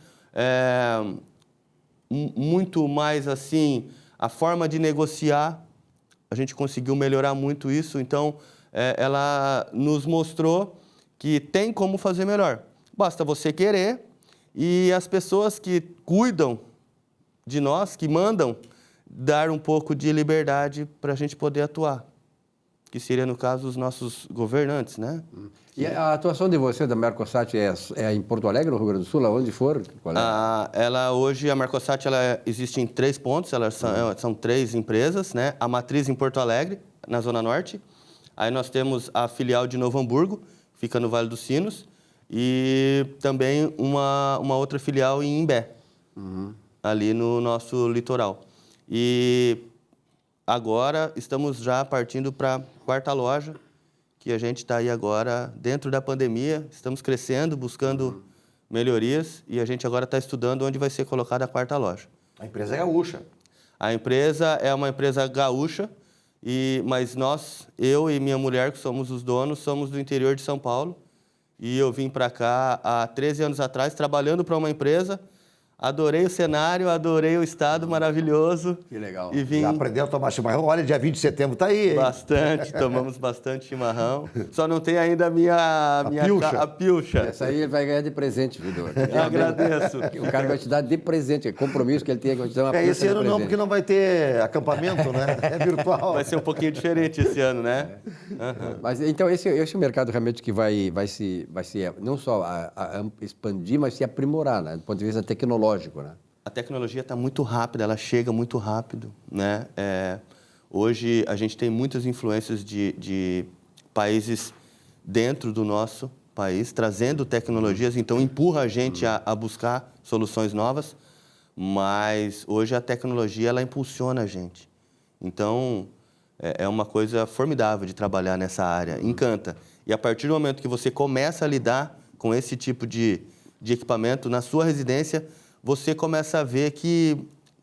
muito mais, assim, a forma de negociar. A gente conseguiu melhorar muito isso, então ela nos mostrou que tem como fazer melhor. Basta você querer e as pessoas que cuidam de nós, que mandam, dar um pouco de liberdade para a gente poder atuar. que seria, no caso, os nossos governantes, né? E a atuação de você, da Mercosat, é em Porto Alegre, no Rio Grande do Sul, aonde for? Qual é? Hoje, a Mercosat, ela existe em 3 pontos, são 3 empresas, né? A matriz em Porto Alegre, na Zona Norte. Aí nós temos a filial de Novo Hamburgo, fica no Vale dos Sinos, e também uma outra filial em Imbé, ali no nosso litoral. E agora estamos já partindo para a 4ª loja, que a gente está aí agora dentro da pandemia, estamos crescendo, buscando melhorias, e a gente agora está estudando onde vai ser colocada a 4ª loja. A empresa é gaúcha. A empresa é uma empresa gaúcha, mas eu e minha mulher, que somos os donos, somos do interior de São Paulo, e eu vim para cá há 13 anos atrás, trabalhando para uma empresa. Adorei o cenário, adorei o estado maravilhoso. Que legal. E vim... Já aprendeu a tomar chimarrão? Olha, dia 20 de setembro tá aí, hein? Bastante, tomamos bastante chimarrão. Só não tem ainda a pilcha. Essa aí ele vai ganhar de presente, Vidor. Eu agradeço. O cara vai te dar de presente, é compromisso que ele tem, vai te dar uma pilcha Esse ano de não, presente. porque não vai ter acampamento, né? É virtual. Vai ser um pouquinho diferente esse ano, né? Mas então esse é um mercado realmente que vai se não só expandir, mas se aprimorar, né? Do ponto de vista tecnológico, né? A tecnologia está muito rápida, ela chega muito rápido, né? Hoje a gente tem muitas influências de países dentro do nosso país, trazendo tecnologias, então empurra a gente a buscar soluções novas, mas hoje a tecnologia ela impulsiona a gente. Então é uma coisa formidável de trabalhar nessa área, encanta. E a partir do momento que você começa a lidar com esse tipo de equipamento na sua residência, você começa a ver que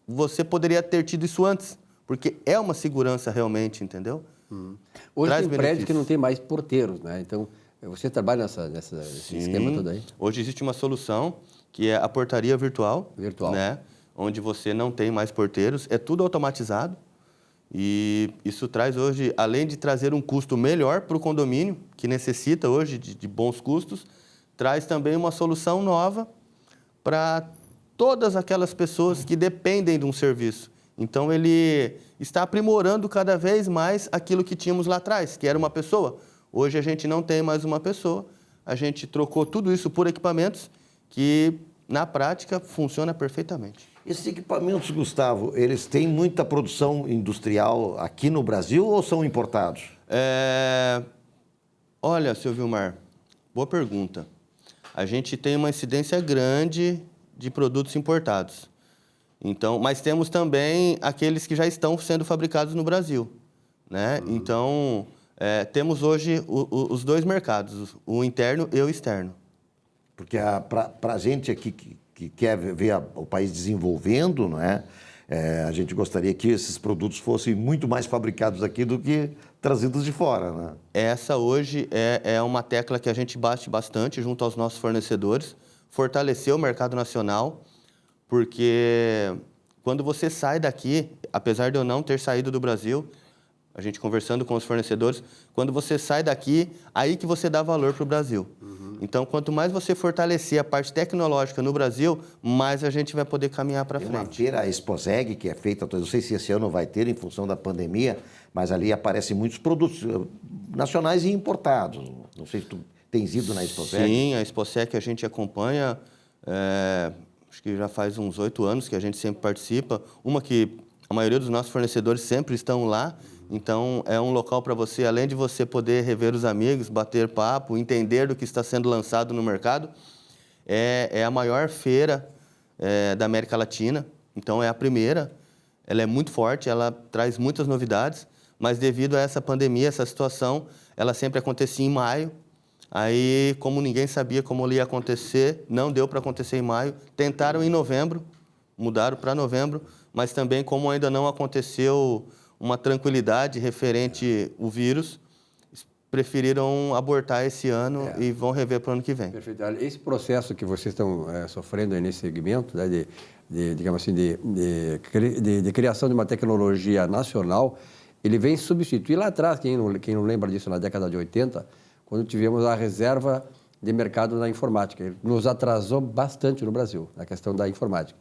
você poderia ter tido isso antes, porque é uma segurança realmente, entendeu? Hoje Traz tem prédios benefícios. que não tem mais porteiros, né? Então, você trabalha nesse esquema todo aí? Hoje existe uma solução que é a portaria virtual, Virtual. né? Onde você não tem mais porteiros, é tudo automatizado. E isso traz hoje, além de trazer um custo melhor para o condomínio, que necessita hoje de bons custos, traz também uma solução nova para todas aquelas pessoas que dependem de um serviço. Então, ele está aprimorando cada vez mais aquilo que tínhamos lá atrás, que era uma pessoa. Hoje, a gente não tem mais uma pessoa, a gente trocou tudo isso por equipamentos que, na prática, funciona perfeitamente. Esses equipamentos, Gustavo, eles têm muita produção industrial aqui no Brasil ou são importados? Olha, seu Vilmar, boa pergunta. A gente tem uma incidência grande de produtos importados. Então, mas temos também aqueles que já estão sendo fabricados no Brasil, né? Então, temos hoje os 2 mercados, o interno e o externo. Porque para a gente aqui que quer ver o país desenvolvendo, não é? A gente gostaria que esses produtos fossem muito mais fabricados aqui do que trazidos de fora, né? Essa hoje é uma tecla que a gente bate bastante junto aos nossos fornecedores, fortalecer o mercado nacional, porque quando você sai daqui, apesar de eu não ter saído do Brasil, a gente conversando com os fornecedores, quando você sai daqui, aí que você dá valor para o Brasil. Então, quanto mais você fortalecer a parte tecnológica no Brasil, mais a gente vai poder caminhar para Tem uma frente. feira, a Exposeg, que é feita, não sei se esse ano vai ter em função da pandemia, mas ali aparecem muitos produtos nacionais e importados. Não sei se tu tens ido na Exposeg. Sim, a Exposeg a gente acompanha, acho que já faz uns 8 anos que a gente sempre participa. Uma que a maioria dos nossos fornecedores sempre estão lá, então é um local para você, além de você poder rever os amigos, bater papo, entender do que está sendo lançado no mercado, é a maior feira da América Latina, então é a primeira, ela é muito forte, ela traz muitas novidades, mas devido a essa pandemia, essa situação, ela sempre acontecia em maio. Aí, como ninguém sabia como ia acontecer, não deu para acontecer em maio. Tentaram em novembro, mudaram para novembro, mas também, como ainda não aconteceu uma tranquilidade referente ao vírus, preferiram abortar esse ano e vão rever para o ano que vem. Perfeito. Esse processo que vocês estão sofrendo aí nesse segmento, né, digamos assim, de criação de uma tecnologia nacional, ele vem substituir lá atrás, quem não lembra disso, na década de 80, quando tivemos a reserva de mercado na informática. Ele nos atrasou bastante no Brasil, na questão da informática.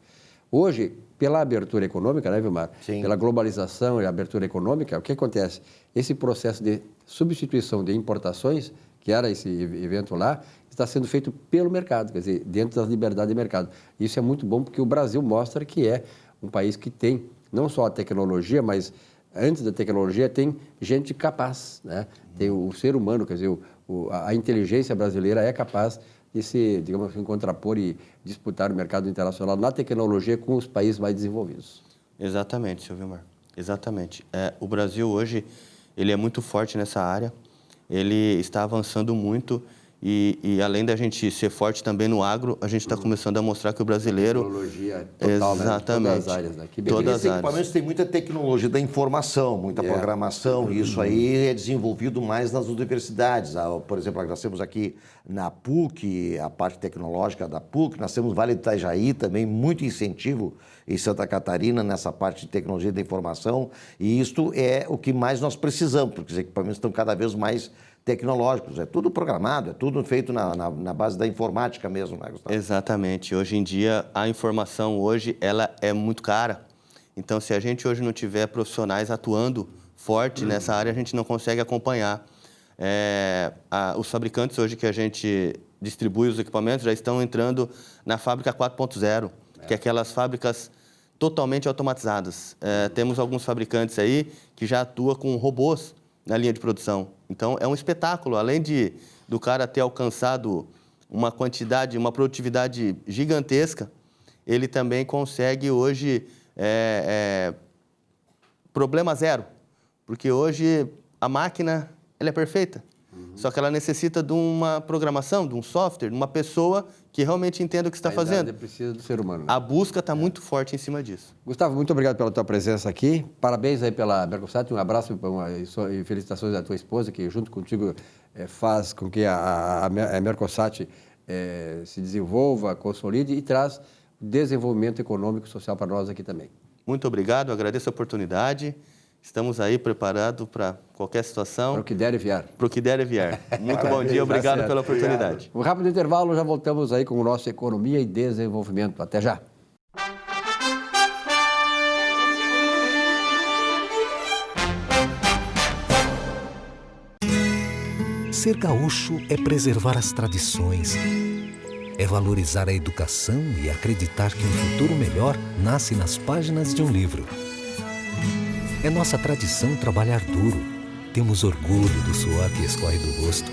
Hoje, pela abertura econômica, né, Vilmar? Sim. Pela globalização e abertura econômica, o que acontece? Esse processo de substituição de importações, que era esse evento lá, está sendo feito pelo mercado, quer dizer, dentro das liberdades de mercado. Isso é muito bom porque o Brasil mostra que é um país que tem não só a tecnologia, mas antes da tecnologia tem gente capaz, né? Tem o ser humano, quer dizer, a inteligência brasileira é capaz de se, digamos assim, contrapor e disputar o mercado internacional na tecnologia com os países mais desenvolvidos. Exatamente, seu Vilmar. Exatamente. O Brasil hoje, ele é muito forte nessa área, ele está avançando muito e além da gente ser forte também no agro, a gente está começando a mostrar que o brasileiro... Tecnologia total, exatamente. Né? Todas as áreas, né? Que beleza. Todas Esses equipamentos têm muita tecnologia da informação, muita programação, e isso aí é desenvolvido mais nas universidades. Por exemplo, nós temos aqui na PUC, a parte tecnológica da PUC, nós temos Vale do Itajaí também, muito incentivo em Santa Catarina nessa parte de tecnologia da informação, e isto é o que mais nós precisamos, porque os equipamentos estão cada vez mais tecnológicos, é tudo programado, é tudo feito na base da informática mesmo, né, Gustavo? Exatamente. Hoje em dia, a informação hoje, ela é muito cara. Então, se a gente hoje não tiver profissionais atuando forte nessa área, a gente não consegue acompanhar. Os fabricantes hoje que a gente distribui os equipamentos já estão entrando na fábrica 4.0, que é aquelas fábricas totalmente automatizadas. Temos alguns fabricantes aí que já atuam com robôs na linha de produção. Então, é um espetáculo. Além do cara ter alcançado uma quantidade, uma produtividade gigantesca, ele também consegue hoje problema zero. Porque hoje a máquina ela é perfeita. Só que ela necessita de uma programação, de um software, de uma pessoa que realmente entenda o que está fazendo. Precisa do ser humano. Né? A busca está muito forte em cima disso. Gustavo, muito obrigado pela tua presença aqui. Parabéns aí pela Mercosat. Um abraço e felicitações à tua esposa, que junto contigo faz com que a Mercosat se desenvolva, consolide e traz desenvolvimento econômico e social para nós aqui também. Muito obrigado, agradeço a oportunidade. Estamos aí preparados para qualquer situação. Para o que der e vier. Para o que der e vier. Muito bom dia, obrigado pela oportunidade. Um rápido intervalo, já voltamos aí com o nosso Economia e Desenvolvimento. Até já. Ser gaúcho é preservar as tradições, é valorizar a educação e acreditar que um futuro melhor nasce nas páginas de um livro. É nossa tradição trabalhar duro. Temos orgulho do suor que escorre do rosto.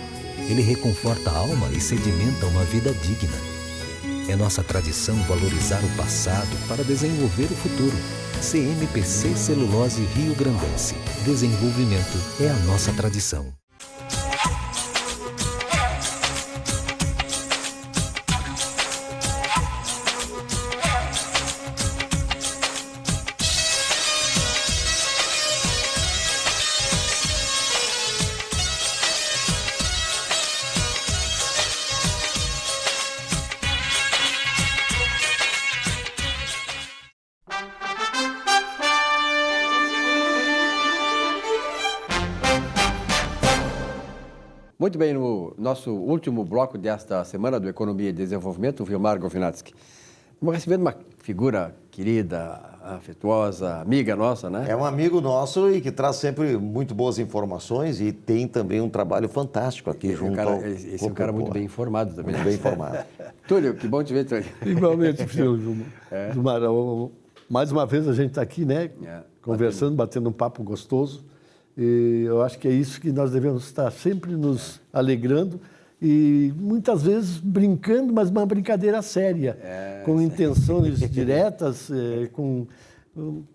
Ele reconforta a alma e sedimenta uma vida digna. É nossa tradição valorizar o passado para desenvolver o futuro. CMPC Celulose Rio Grandense. Desenvolvimento é a nossa tradição. Muito bem, no nosso último bloco desta semana do Economia e Desenvolvimento, o Vilmar Govinatsky. Estamos recebendo uma figura querida, afetuosa, amiga nossa, né? É um amigo nosso e que traz sempre muito boas informações e tem também um trabalho fantástico aqui junto ao... Esse é um cara muito bem informado também. Muito bem informado. Túlio, que bom te ver, Túlio. Igualmente, filho Vilmar. Mais uma vez a gente está aqui, né? Conversando, batendo um papo gostoso. E eu acho que é isso que nós devemos estar sempre nos alegrando e muitas vezes brincando, mas uma brincadeira séria, com intenções diretas, com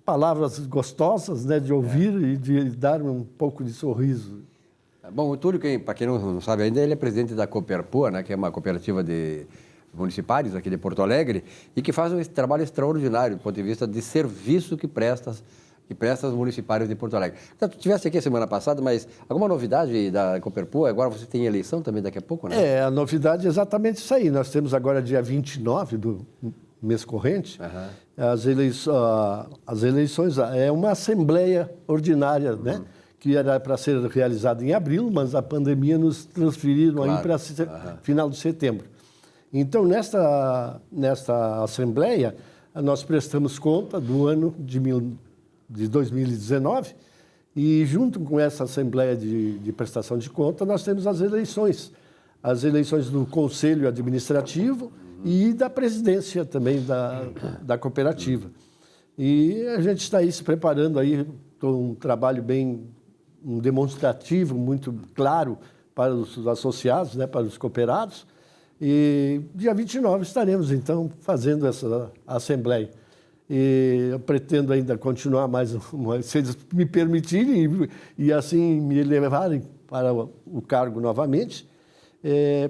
palavras gostosas, né, de ouvir e de dar um pouco de sorriso. Bom, o Túlio, para quem não sabe ainda, ele é presidente da Cooperpua, né, que é uma cooperativa de municipários aqui de Porto Alegre e que faz um trabalho extraordinário do ponto de vista de serviço que presta aos municipários de Porto Alegre. Então, tu estivesse aqui a semana passada, mas alguma novidade da Cooperpua? Agora você tem eleição também daqui a pouco, né? A novidade é exatamente isso aí. Nós temos agora, dia 29 do mês corrente, as eleições. É uma assembleia ordinária, né? Que era para ser realizada em abril, mas a pandemia nos transferiram aí para final de setembro. Então, nesta assembleia, nós prestamos conta do ano de 2019 e, junto com essa Assembleia de Prestação de Conta, nós temos as eleições do Conselho Administrativo e da presidência também da cooperativa. E a gente está aí se preparando aí, um trabalho bem demonstrativo, muito claro para os associados, né, para os cooperados. E dia 29 estaremos, então, fazendo essa assembleia. E eu pretendo ainda continuar se eles me permitirem e assim me levarem para o cargo novamente,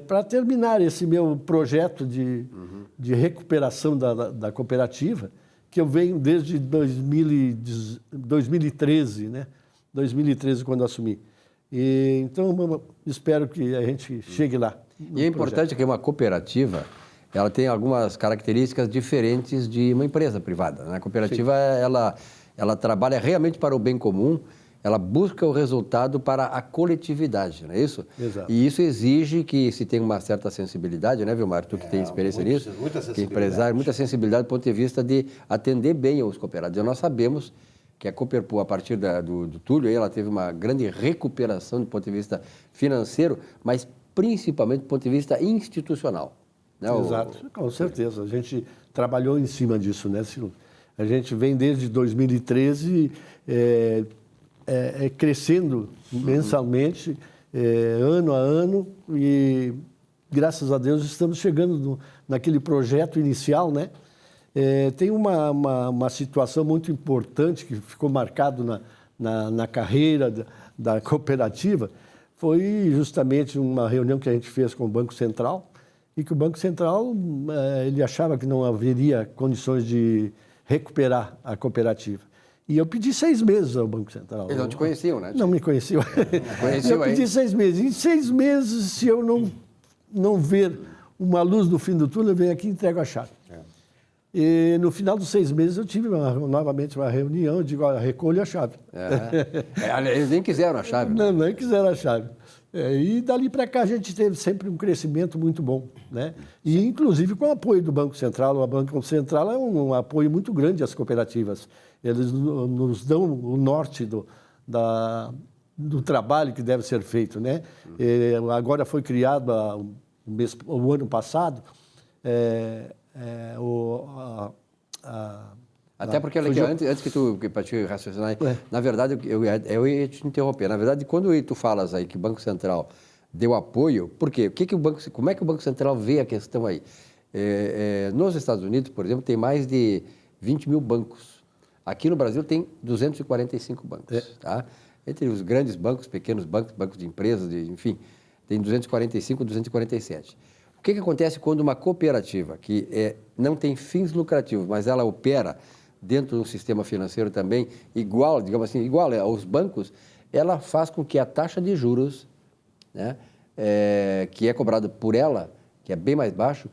para terminar esse meu projeto de recuperação da cooperativa, que eu venho desde 2013, né? 2013, quando assumi. Então, espero que a gente chegue lá. E é importante que uma cooperativa, ela tem algumas características diferentes de uma empresa privada, né? A cooperativa, ela trabalha realmente para o bem comum, ela busca o resultado para a coletividade, não é isso? Exato. E isso exige que se tenha uma certa sensibilidade, né, Vilmar? Tu que tem experiência nisso. Muita sensibilidade. Que empresário, muita sensibilidade do ponto de vista de atender bem aos cooperados. E nós sabemos que a Cooperpool, a partir do Túlio, ela teve uma grande recuperação do ponto de vista financeiro, mas principalmente do ponto de vista institucional. Né? Exato, com certeza. A gente trabalhou em cima disso, né, Silvio? A gente vem desde 2013 crescendo mensalmente, ano a ano, e graças a Deus estamos chegando naquele projeto inicial, né? Tem uma situação muito importante que ficou marcado na carreira da cooperativa, foi justamente uma reunião que a gente fez com o Banco Central, e que o Banco Central ele achava que não haveria condições de recuperar a cooperativa. E eu pedi 6 meses ao Banco Central. Eles não te conheciam, né? Não me conheciam. Conheciam eu pedi 6 meses. Em 6 meses, se eu não ver uma luz no fim do túnel, eu venho aqui e entrego a chave. E no final dos 6 meses eu tive novamente uma reunião, eu digo, olha, recolho a chave. Eles nem quiseram a chave. Não, nem quiseram a chave. E dali para cá a gente teve sempre um crescimento muito bom, né? E inclusive com o apoio do Banco Central. O Banco Central é um apoio muito grande às cooperativas. Eles nos dão o norte do trabalho que deve ser feito, né? Agora foi criado o ano passado até porque, antes que tu, para te raciocinar, na verdade, eu ia te interromper. Na verdade, quando tu falas aí que o Banco Central deu apoio, por quê? Como é que o Banco Central vê a questão aí? Nos Estados Unidos, por exemplo, tem mais de 20 mil bancos. Aqui no Brasil tem 245 bancos, tá? Entre os grandes bancos, pequenos bancos, bancos de empresas, enfim, tem 245, 247. O que acontece quando uma cooperativa, que não tem fins lucrativos, mas ela opera dentro de um sistema financeiro também igual, digamos assim, igual aos bancos, ela faz com que a taxa de juros, né, que é cobrada por ela, que é bem mais baixo,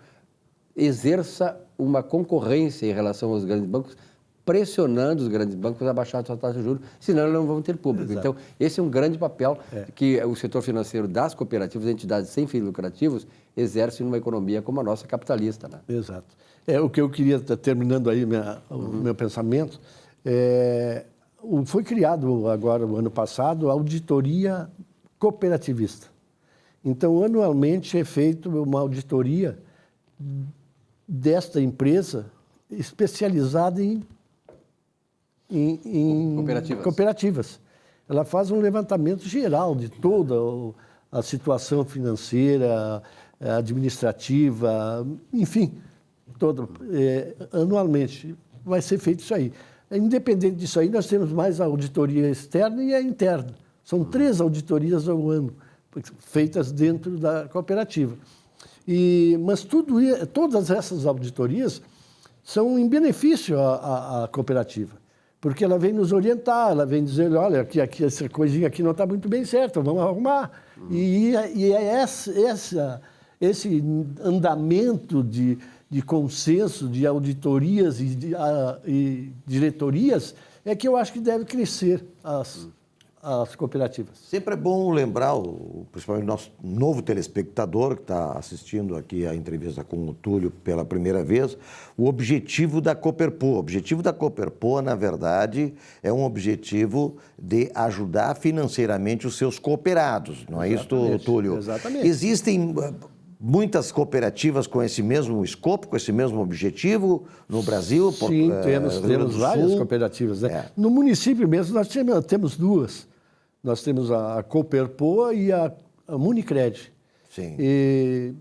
exerça uma concorrência em relação aos grandes bancos, pressionando os grandes bancos a baixar a sua taxa de juros, senão eles não vão ter público. Exato. Então, esse é um grande papel que o setor financeiro das cooperativas, entidades sem fins lucrativos, exerce numa economia como a nossa, capitalista. Né? Exato. O que eu queria, terminando aí o meu pensamento, foi criado agora, o ano passado, a auditoria cooperativista. Então, anualmente é feita uma auditoria desta empresa especializada em cooperativas. Ela faz um levantamento geral de toda a situação financeira, administrativa, enfim, anualmente vai ser feito isso aí. Independente disso aí, nós temos mais a auditoria externa e a interna. São 3 auditorias ao ano, feitas dentro da cooperativa. Mas todas essas auditorias são em benefício à cooperativa, porque ela vem nos orientar, ela vem dizer, olha, aqui essa coisinha aqui não está muito bem certa, vamos arrumar. E é esse andamento de consenso, de auditorias e diretorias, é que eu acho que deve crescer as cooperativas. Sempre é bom lembrar, principalmente o nosso novo telespectador que está assistindo aqui a entrevista com o Túlio pela primeira vez, o objetivo da Cooperpoa. O objetivo da Cooperpoa, na verdade, é um objetivo de ajudar financeiramente os seus cooperados, não é isso, Túlio? Exatamente. Existem muitas cooperativas com esse mesmo escopo, com esse mesmo objetivo no Brasil? Sim, temos várias cooperativas. Né? No município mesmo nós temos duas. Nós temos a Cooperpoa e a Municred. Sim. E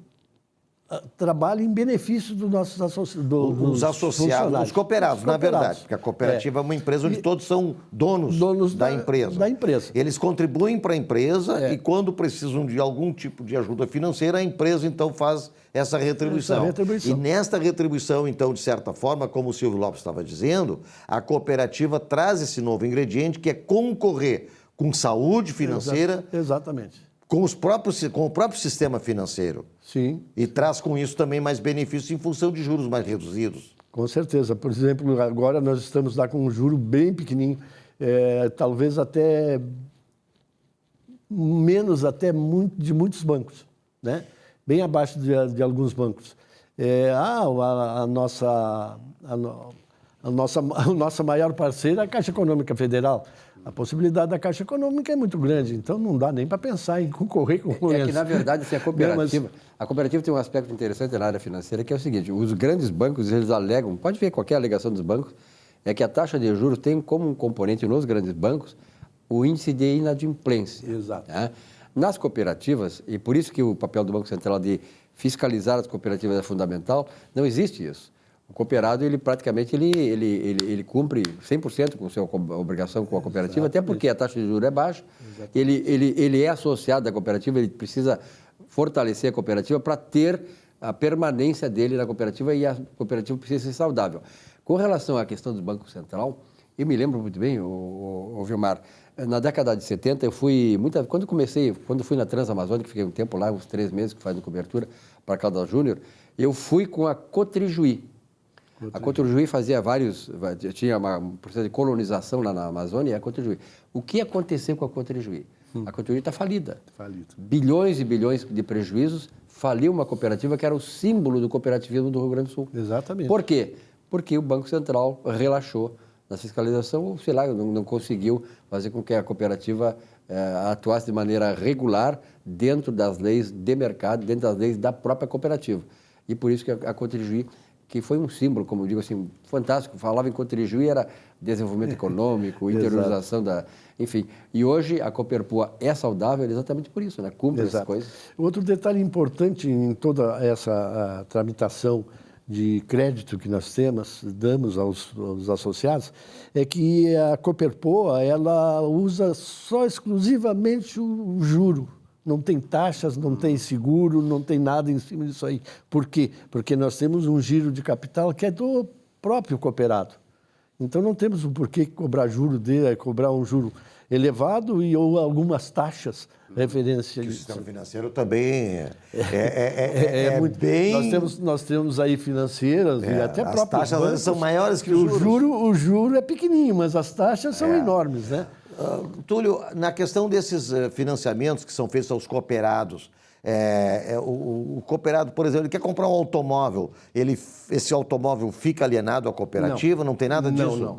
trabalham em benefício dos nossos os associados, os cooperados, na verdade, porque a cooperativa é uma empresa onde todos são donos da empresa. Da empresa. Eles contribuem para a empresa e quando precisam de algum tipo de ajuda financeira, a empresa então faz essa retribuição. E nesta retribuição, então, de certa forma, como o Silvio Lopes estava dizendo, a cooperativa traz esse novo ingrediente que é concorrer com saúde financeira. Exatamente. Com o próprio sistema financeiro. Sim. E traz com isso também mais benefícios em função de juros mais reduzidos. Com certeza. Por exemplo, agora nós estamos lá com um juro bem pequenininho, talvez até menos de muitos bancos, né? Bem abaixo de alguns bancos. A nossa maior parceira é a Caixa Econômica Federal. A possibilidade da Caixa Econômica é muito grande, então não dá nem para pensar em concorrer com É que, na verdade, assim, a cooperativa tem um aspecto interessante na área financeira, que é o seguinte: os grandes bancos, eles alegam, pode ver qualquer alegação dos bancos, é que a taxa de juros tem como um componente nos grandes bancos o índice de inadimplência. Exato. Né? Nas cooperativas, e por isso que o papel do Banco Central de fiscalizar as cooperativas é fundamental, não existe isso. O cooperado, ele praticamente ele cumpre 100% com a sua obrigação com a cooperativa, até porque a taxa de juros é baixa. Ele é associado à cooperativa, ele precisa fortalecer a cooperativa para ter a permanência dele na cooperativa e a cooperativa precisa ser saudável. Com relação à questão do Banco Central, eu me lembro muito bem, o Vilmar, na década de 70 eu fui, quando fui na Transamazônica, fiquei um tempo lá, uns 3 meses que fazendo cobertura para a Caldas Júnior, eu fui com a Cotrijuí. A Cotrijuí tinha um processo de colonização lá na Amazônia, e a Cotrijuí. O que aconteceu com a Cotrijuí? A Cotrijuí está falida. Bilhões e bilhões de prejuízos, faliu uma cooperativa que era o símbolo do cooperativismo do Rio Grande do Sul. Exatamente. Por quê? Porque o Banco Central relaxou na fiscalização, ou sei lá, não conseguiu fazer com que a cooperativa atuasse de maneira regular dentro das leis de mercado, dentro das leis da própria cooperativa. E por isso que a Cotrijuí, que foi um símbolo, como eu digo assim, fantástico. Falava em Cotrijuí, era desenvolvimento econômico, interiorização enfim. E hoje a Cooperpoa é saudável exatamente por isso, né? Cumpre essas coisas. Outro detalhe importante em toda essa tramitação de crédito que nós damos aos associados, é que a Cooperpoa, ela usa só exclusivamente o juro. Não tem taxas, não tem seguro, não tem nada em cima disso aí. Por quê? Porque nós temos um giro de capital que é do próprio cooperado. Então não temos o porquê cobrar juro dele, cobrar um juro elevado ou algumas taxas referência a isso. O sistema financeiro também muito bem... Nós temos aí financeiras e até próprias taxas bancos, são maiores que os juros. O juro é pequenininho, mas as taxas são enormes, né? Túlio, na questão desses financiamentos que são feitos aos cooperados, o cooperado, por exemplo, ele quer comprar um automóvel, esse automóvel fica alienado à cooperativa? Não tem nada disso?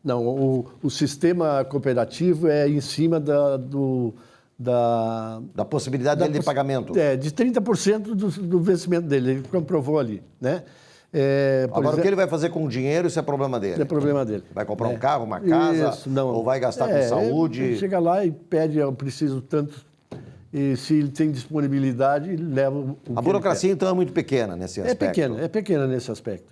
Não, o sistema cooperativo é em cima da possibilidade dele de pagamento. De 30% do vencimento dele, ele comprovou ali, né? Agora, o que ele vai fazer com o dinheiro, isso é problema dele. É problema dele. Vai comprar um carro, uma casa, ou vai gastar com saúde? Ele chega lá e pede, eu preciso tanto, e se ele tem disponibilidade, ele leva o que A burocracia, então, é muito pequena nesse aspecto. É pequena nesse aspecto.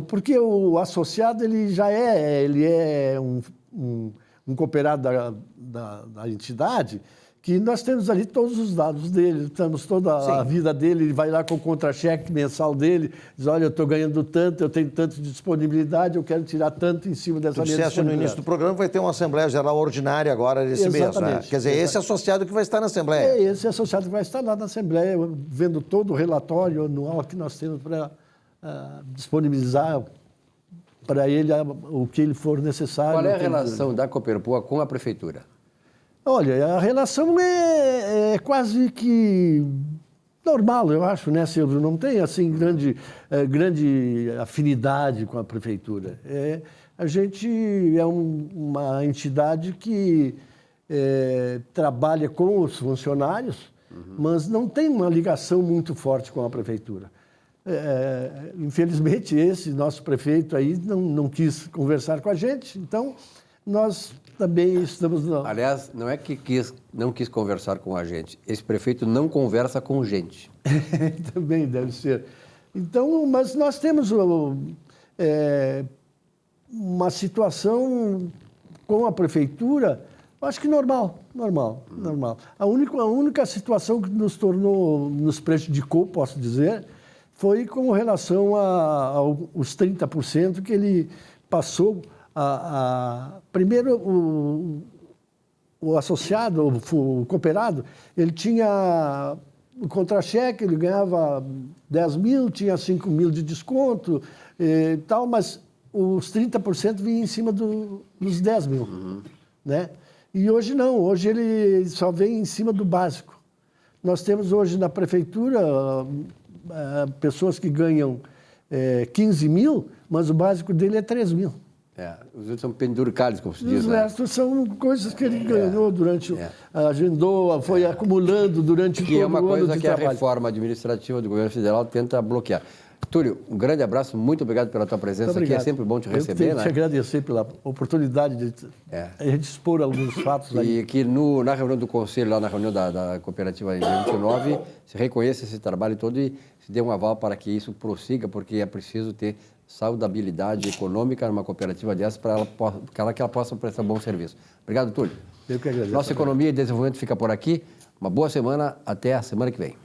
Porque o associado, ele é um cooperado da entidade, que nós temos ali todos os dados dele, temos toda a vida dele, ele vai lá com o contra-cheque mensal dele, diz, olha, eu estou ganhando tanto, eu tenho tanto de disponibilidade, eu quero tirar tanto em cima dessa minha disponibilidade. No início do programa vai ter uma Assembleia Geral Ordinária agora nesse mês, né? Quer dizer, esse associado que vai estar na Assembleia. Esse associado que vai estar lá na Assembleia, vendo todo o relatório anual que nós temos para disponibilizar para ele o que ele for necessário. Qual é a relação da Cooperpoa com a Prefeitura? Olha, a relação é quase que normal, eu acho, né, Silvio? Não tem, assim, grande afinidade com a prefeitura. A gente é uma entidade que trabalha com os funcionários, mas não tem uma ligação muito forte com a prefeitura. Infelizmente, esse nosso prefeito aí não quis conversar com a gente, então nós também estamos... Aliás, não é que não quis conversar com a gente, esse prefeito não conversa com gente. Também deve ser. Então, mas nós temos uma situação com a prefeitura, acho que normal. A única situação que nos prejudicou, posso dizer, foi com relação aos 30% que ele passou primeiro, o associado, o cooperado, ele tinha o contra-cheque, ele ganhava 10 mil, tinha 5 mil de desconto e tal, mas os 30% vinham em cima dos 10 mil, né? E hoje não, hoje ele só vem em cima do básico. Nós temos hoje na prefeitura pessoas que ganham 15 mil, mas o básico dele é 3 mil. Os outros são penduricalhos, como se diz. Os restos são coisas que ele ganhou durante... Agendou, foi acumulando durante todo o ano de trabalho. Que é uma coisa que a reforma administrativa do governo federal tenta bloquear. Túlio, um grande abraço, muito obrigado pela tua presença aqui, é sempre bom te receber. Eu tenho que te agradecer pela oportunidade de a gente expor alguns fatos aí. E aqui na reunião do Conselho, lá na reunião da cooperativa em 29, se reconheça esse trabalho todo e se dê um aval para que isso prossiga, porque é preciso ter saudabilidade econômica numa cooperativa dessa para que ela possa prestar bom serviço. Obrigado, Túlio. Eu que agradeço. Nossa Economia e Desenvolvimento fica por aqui. Uma boa semana, até a semana que vem.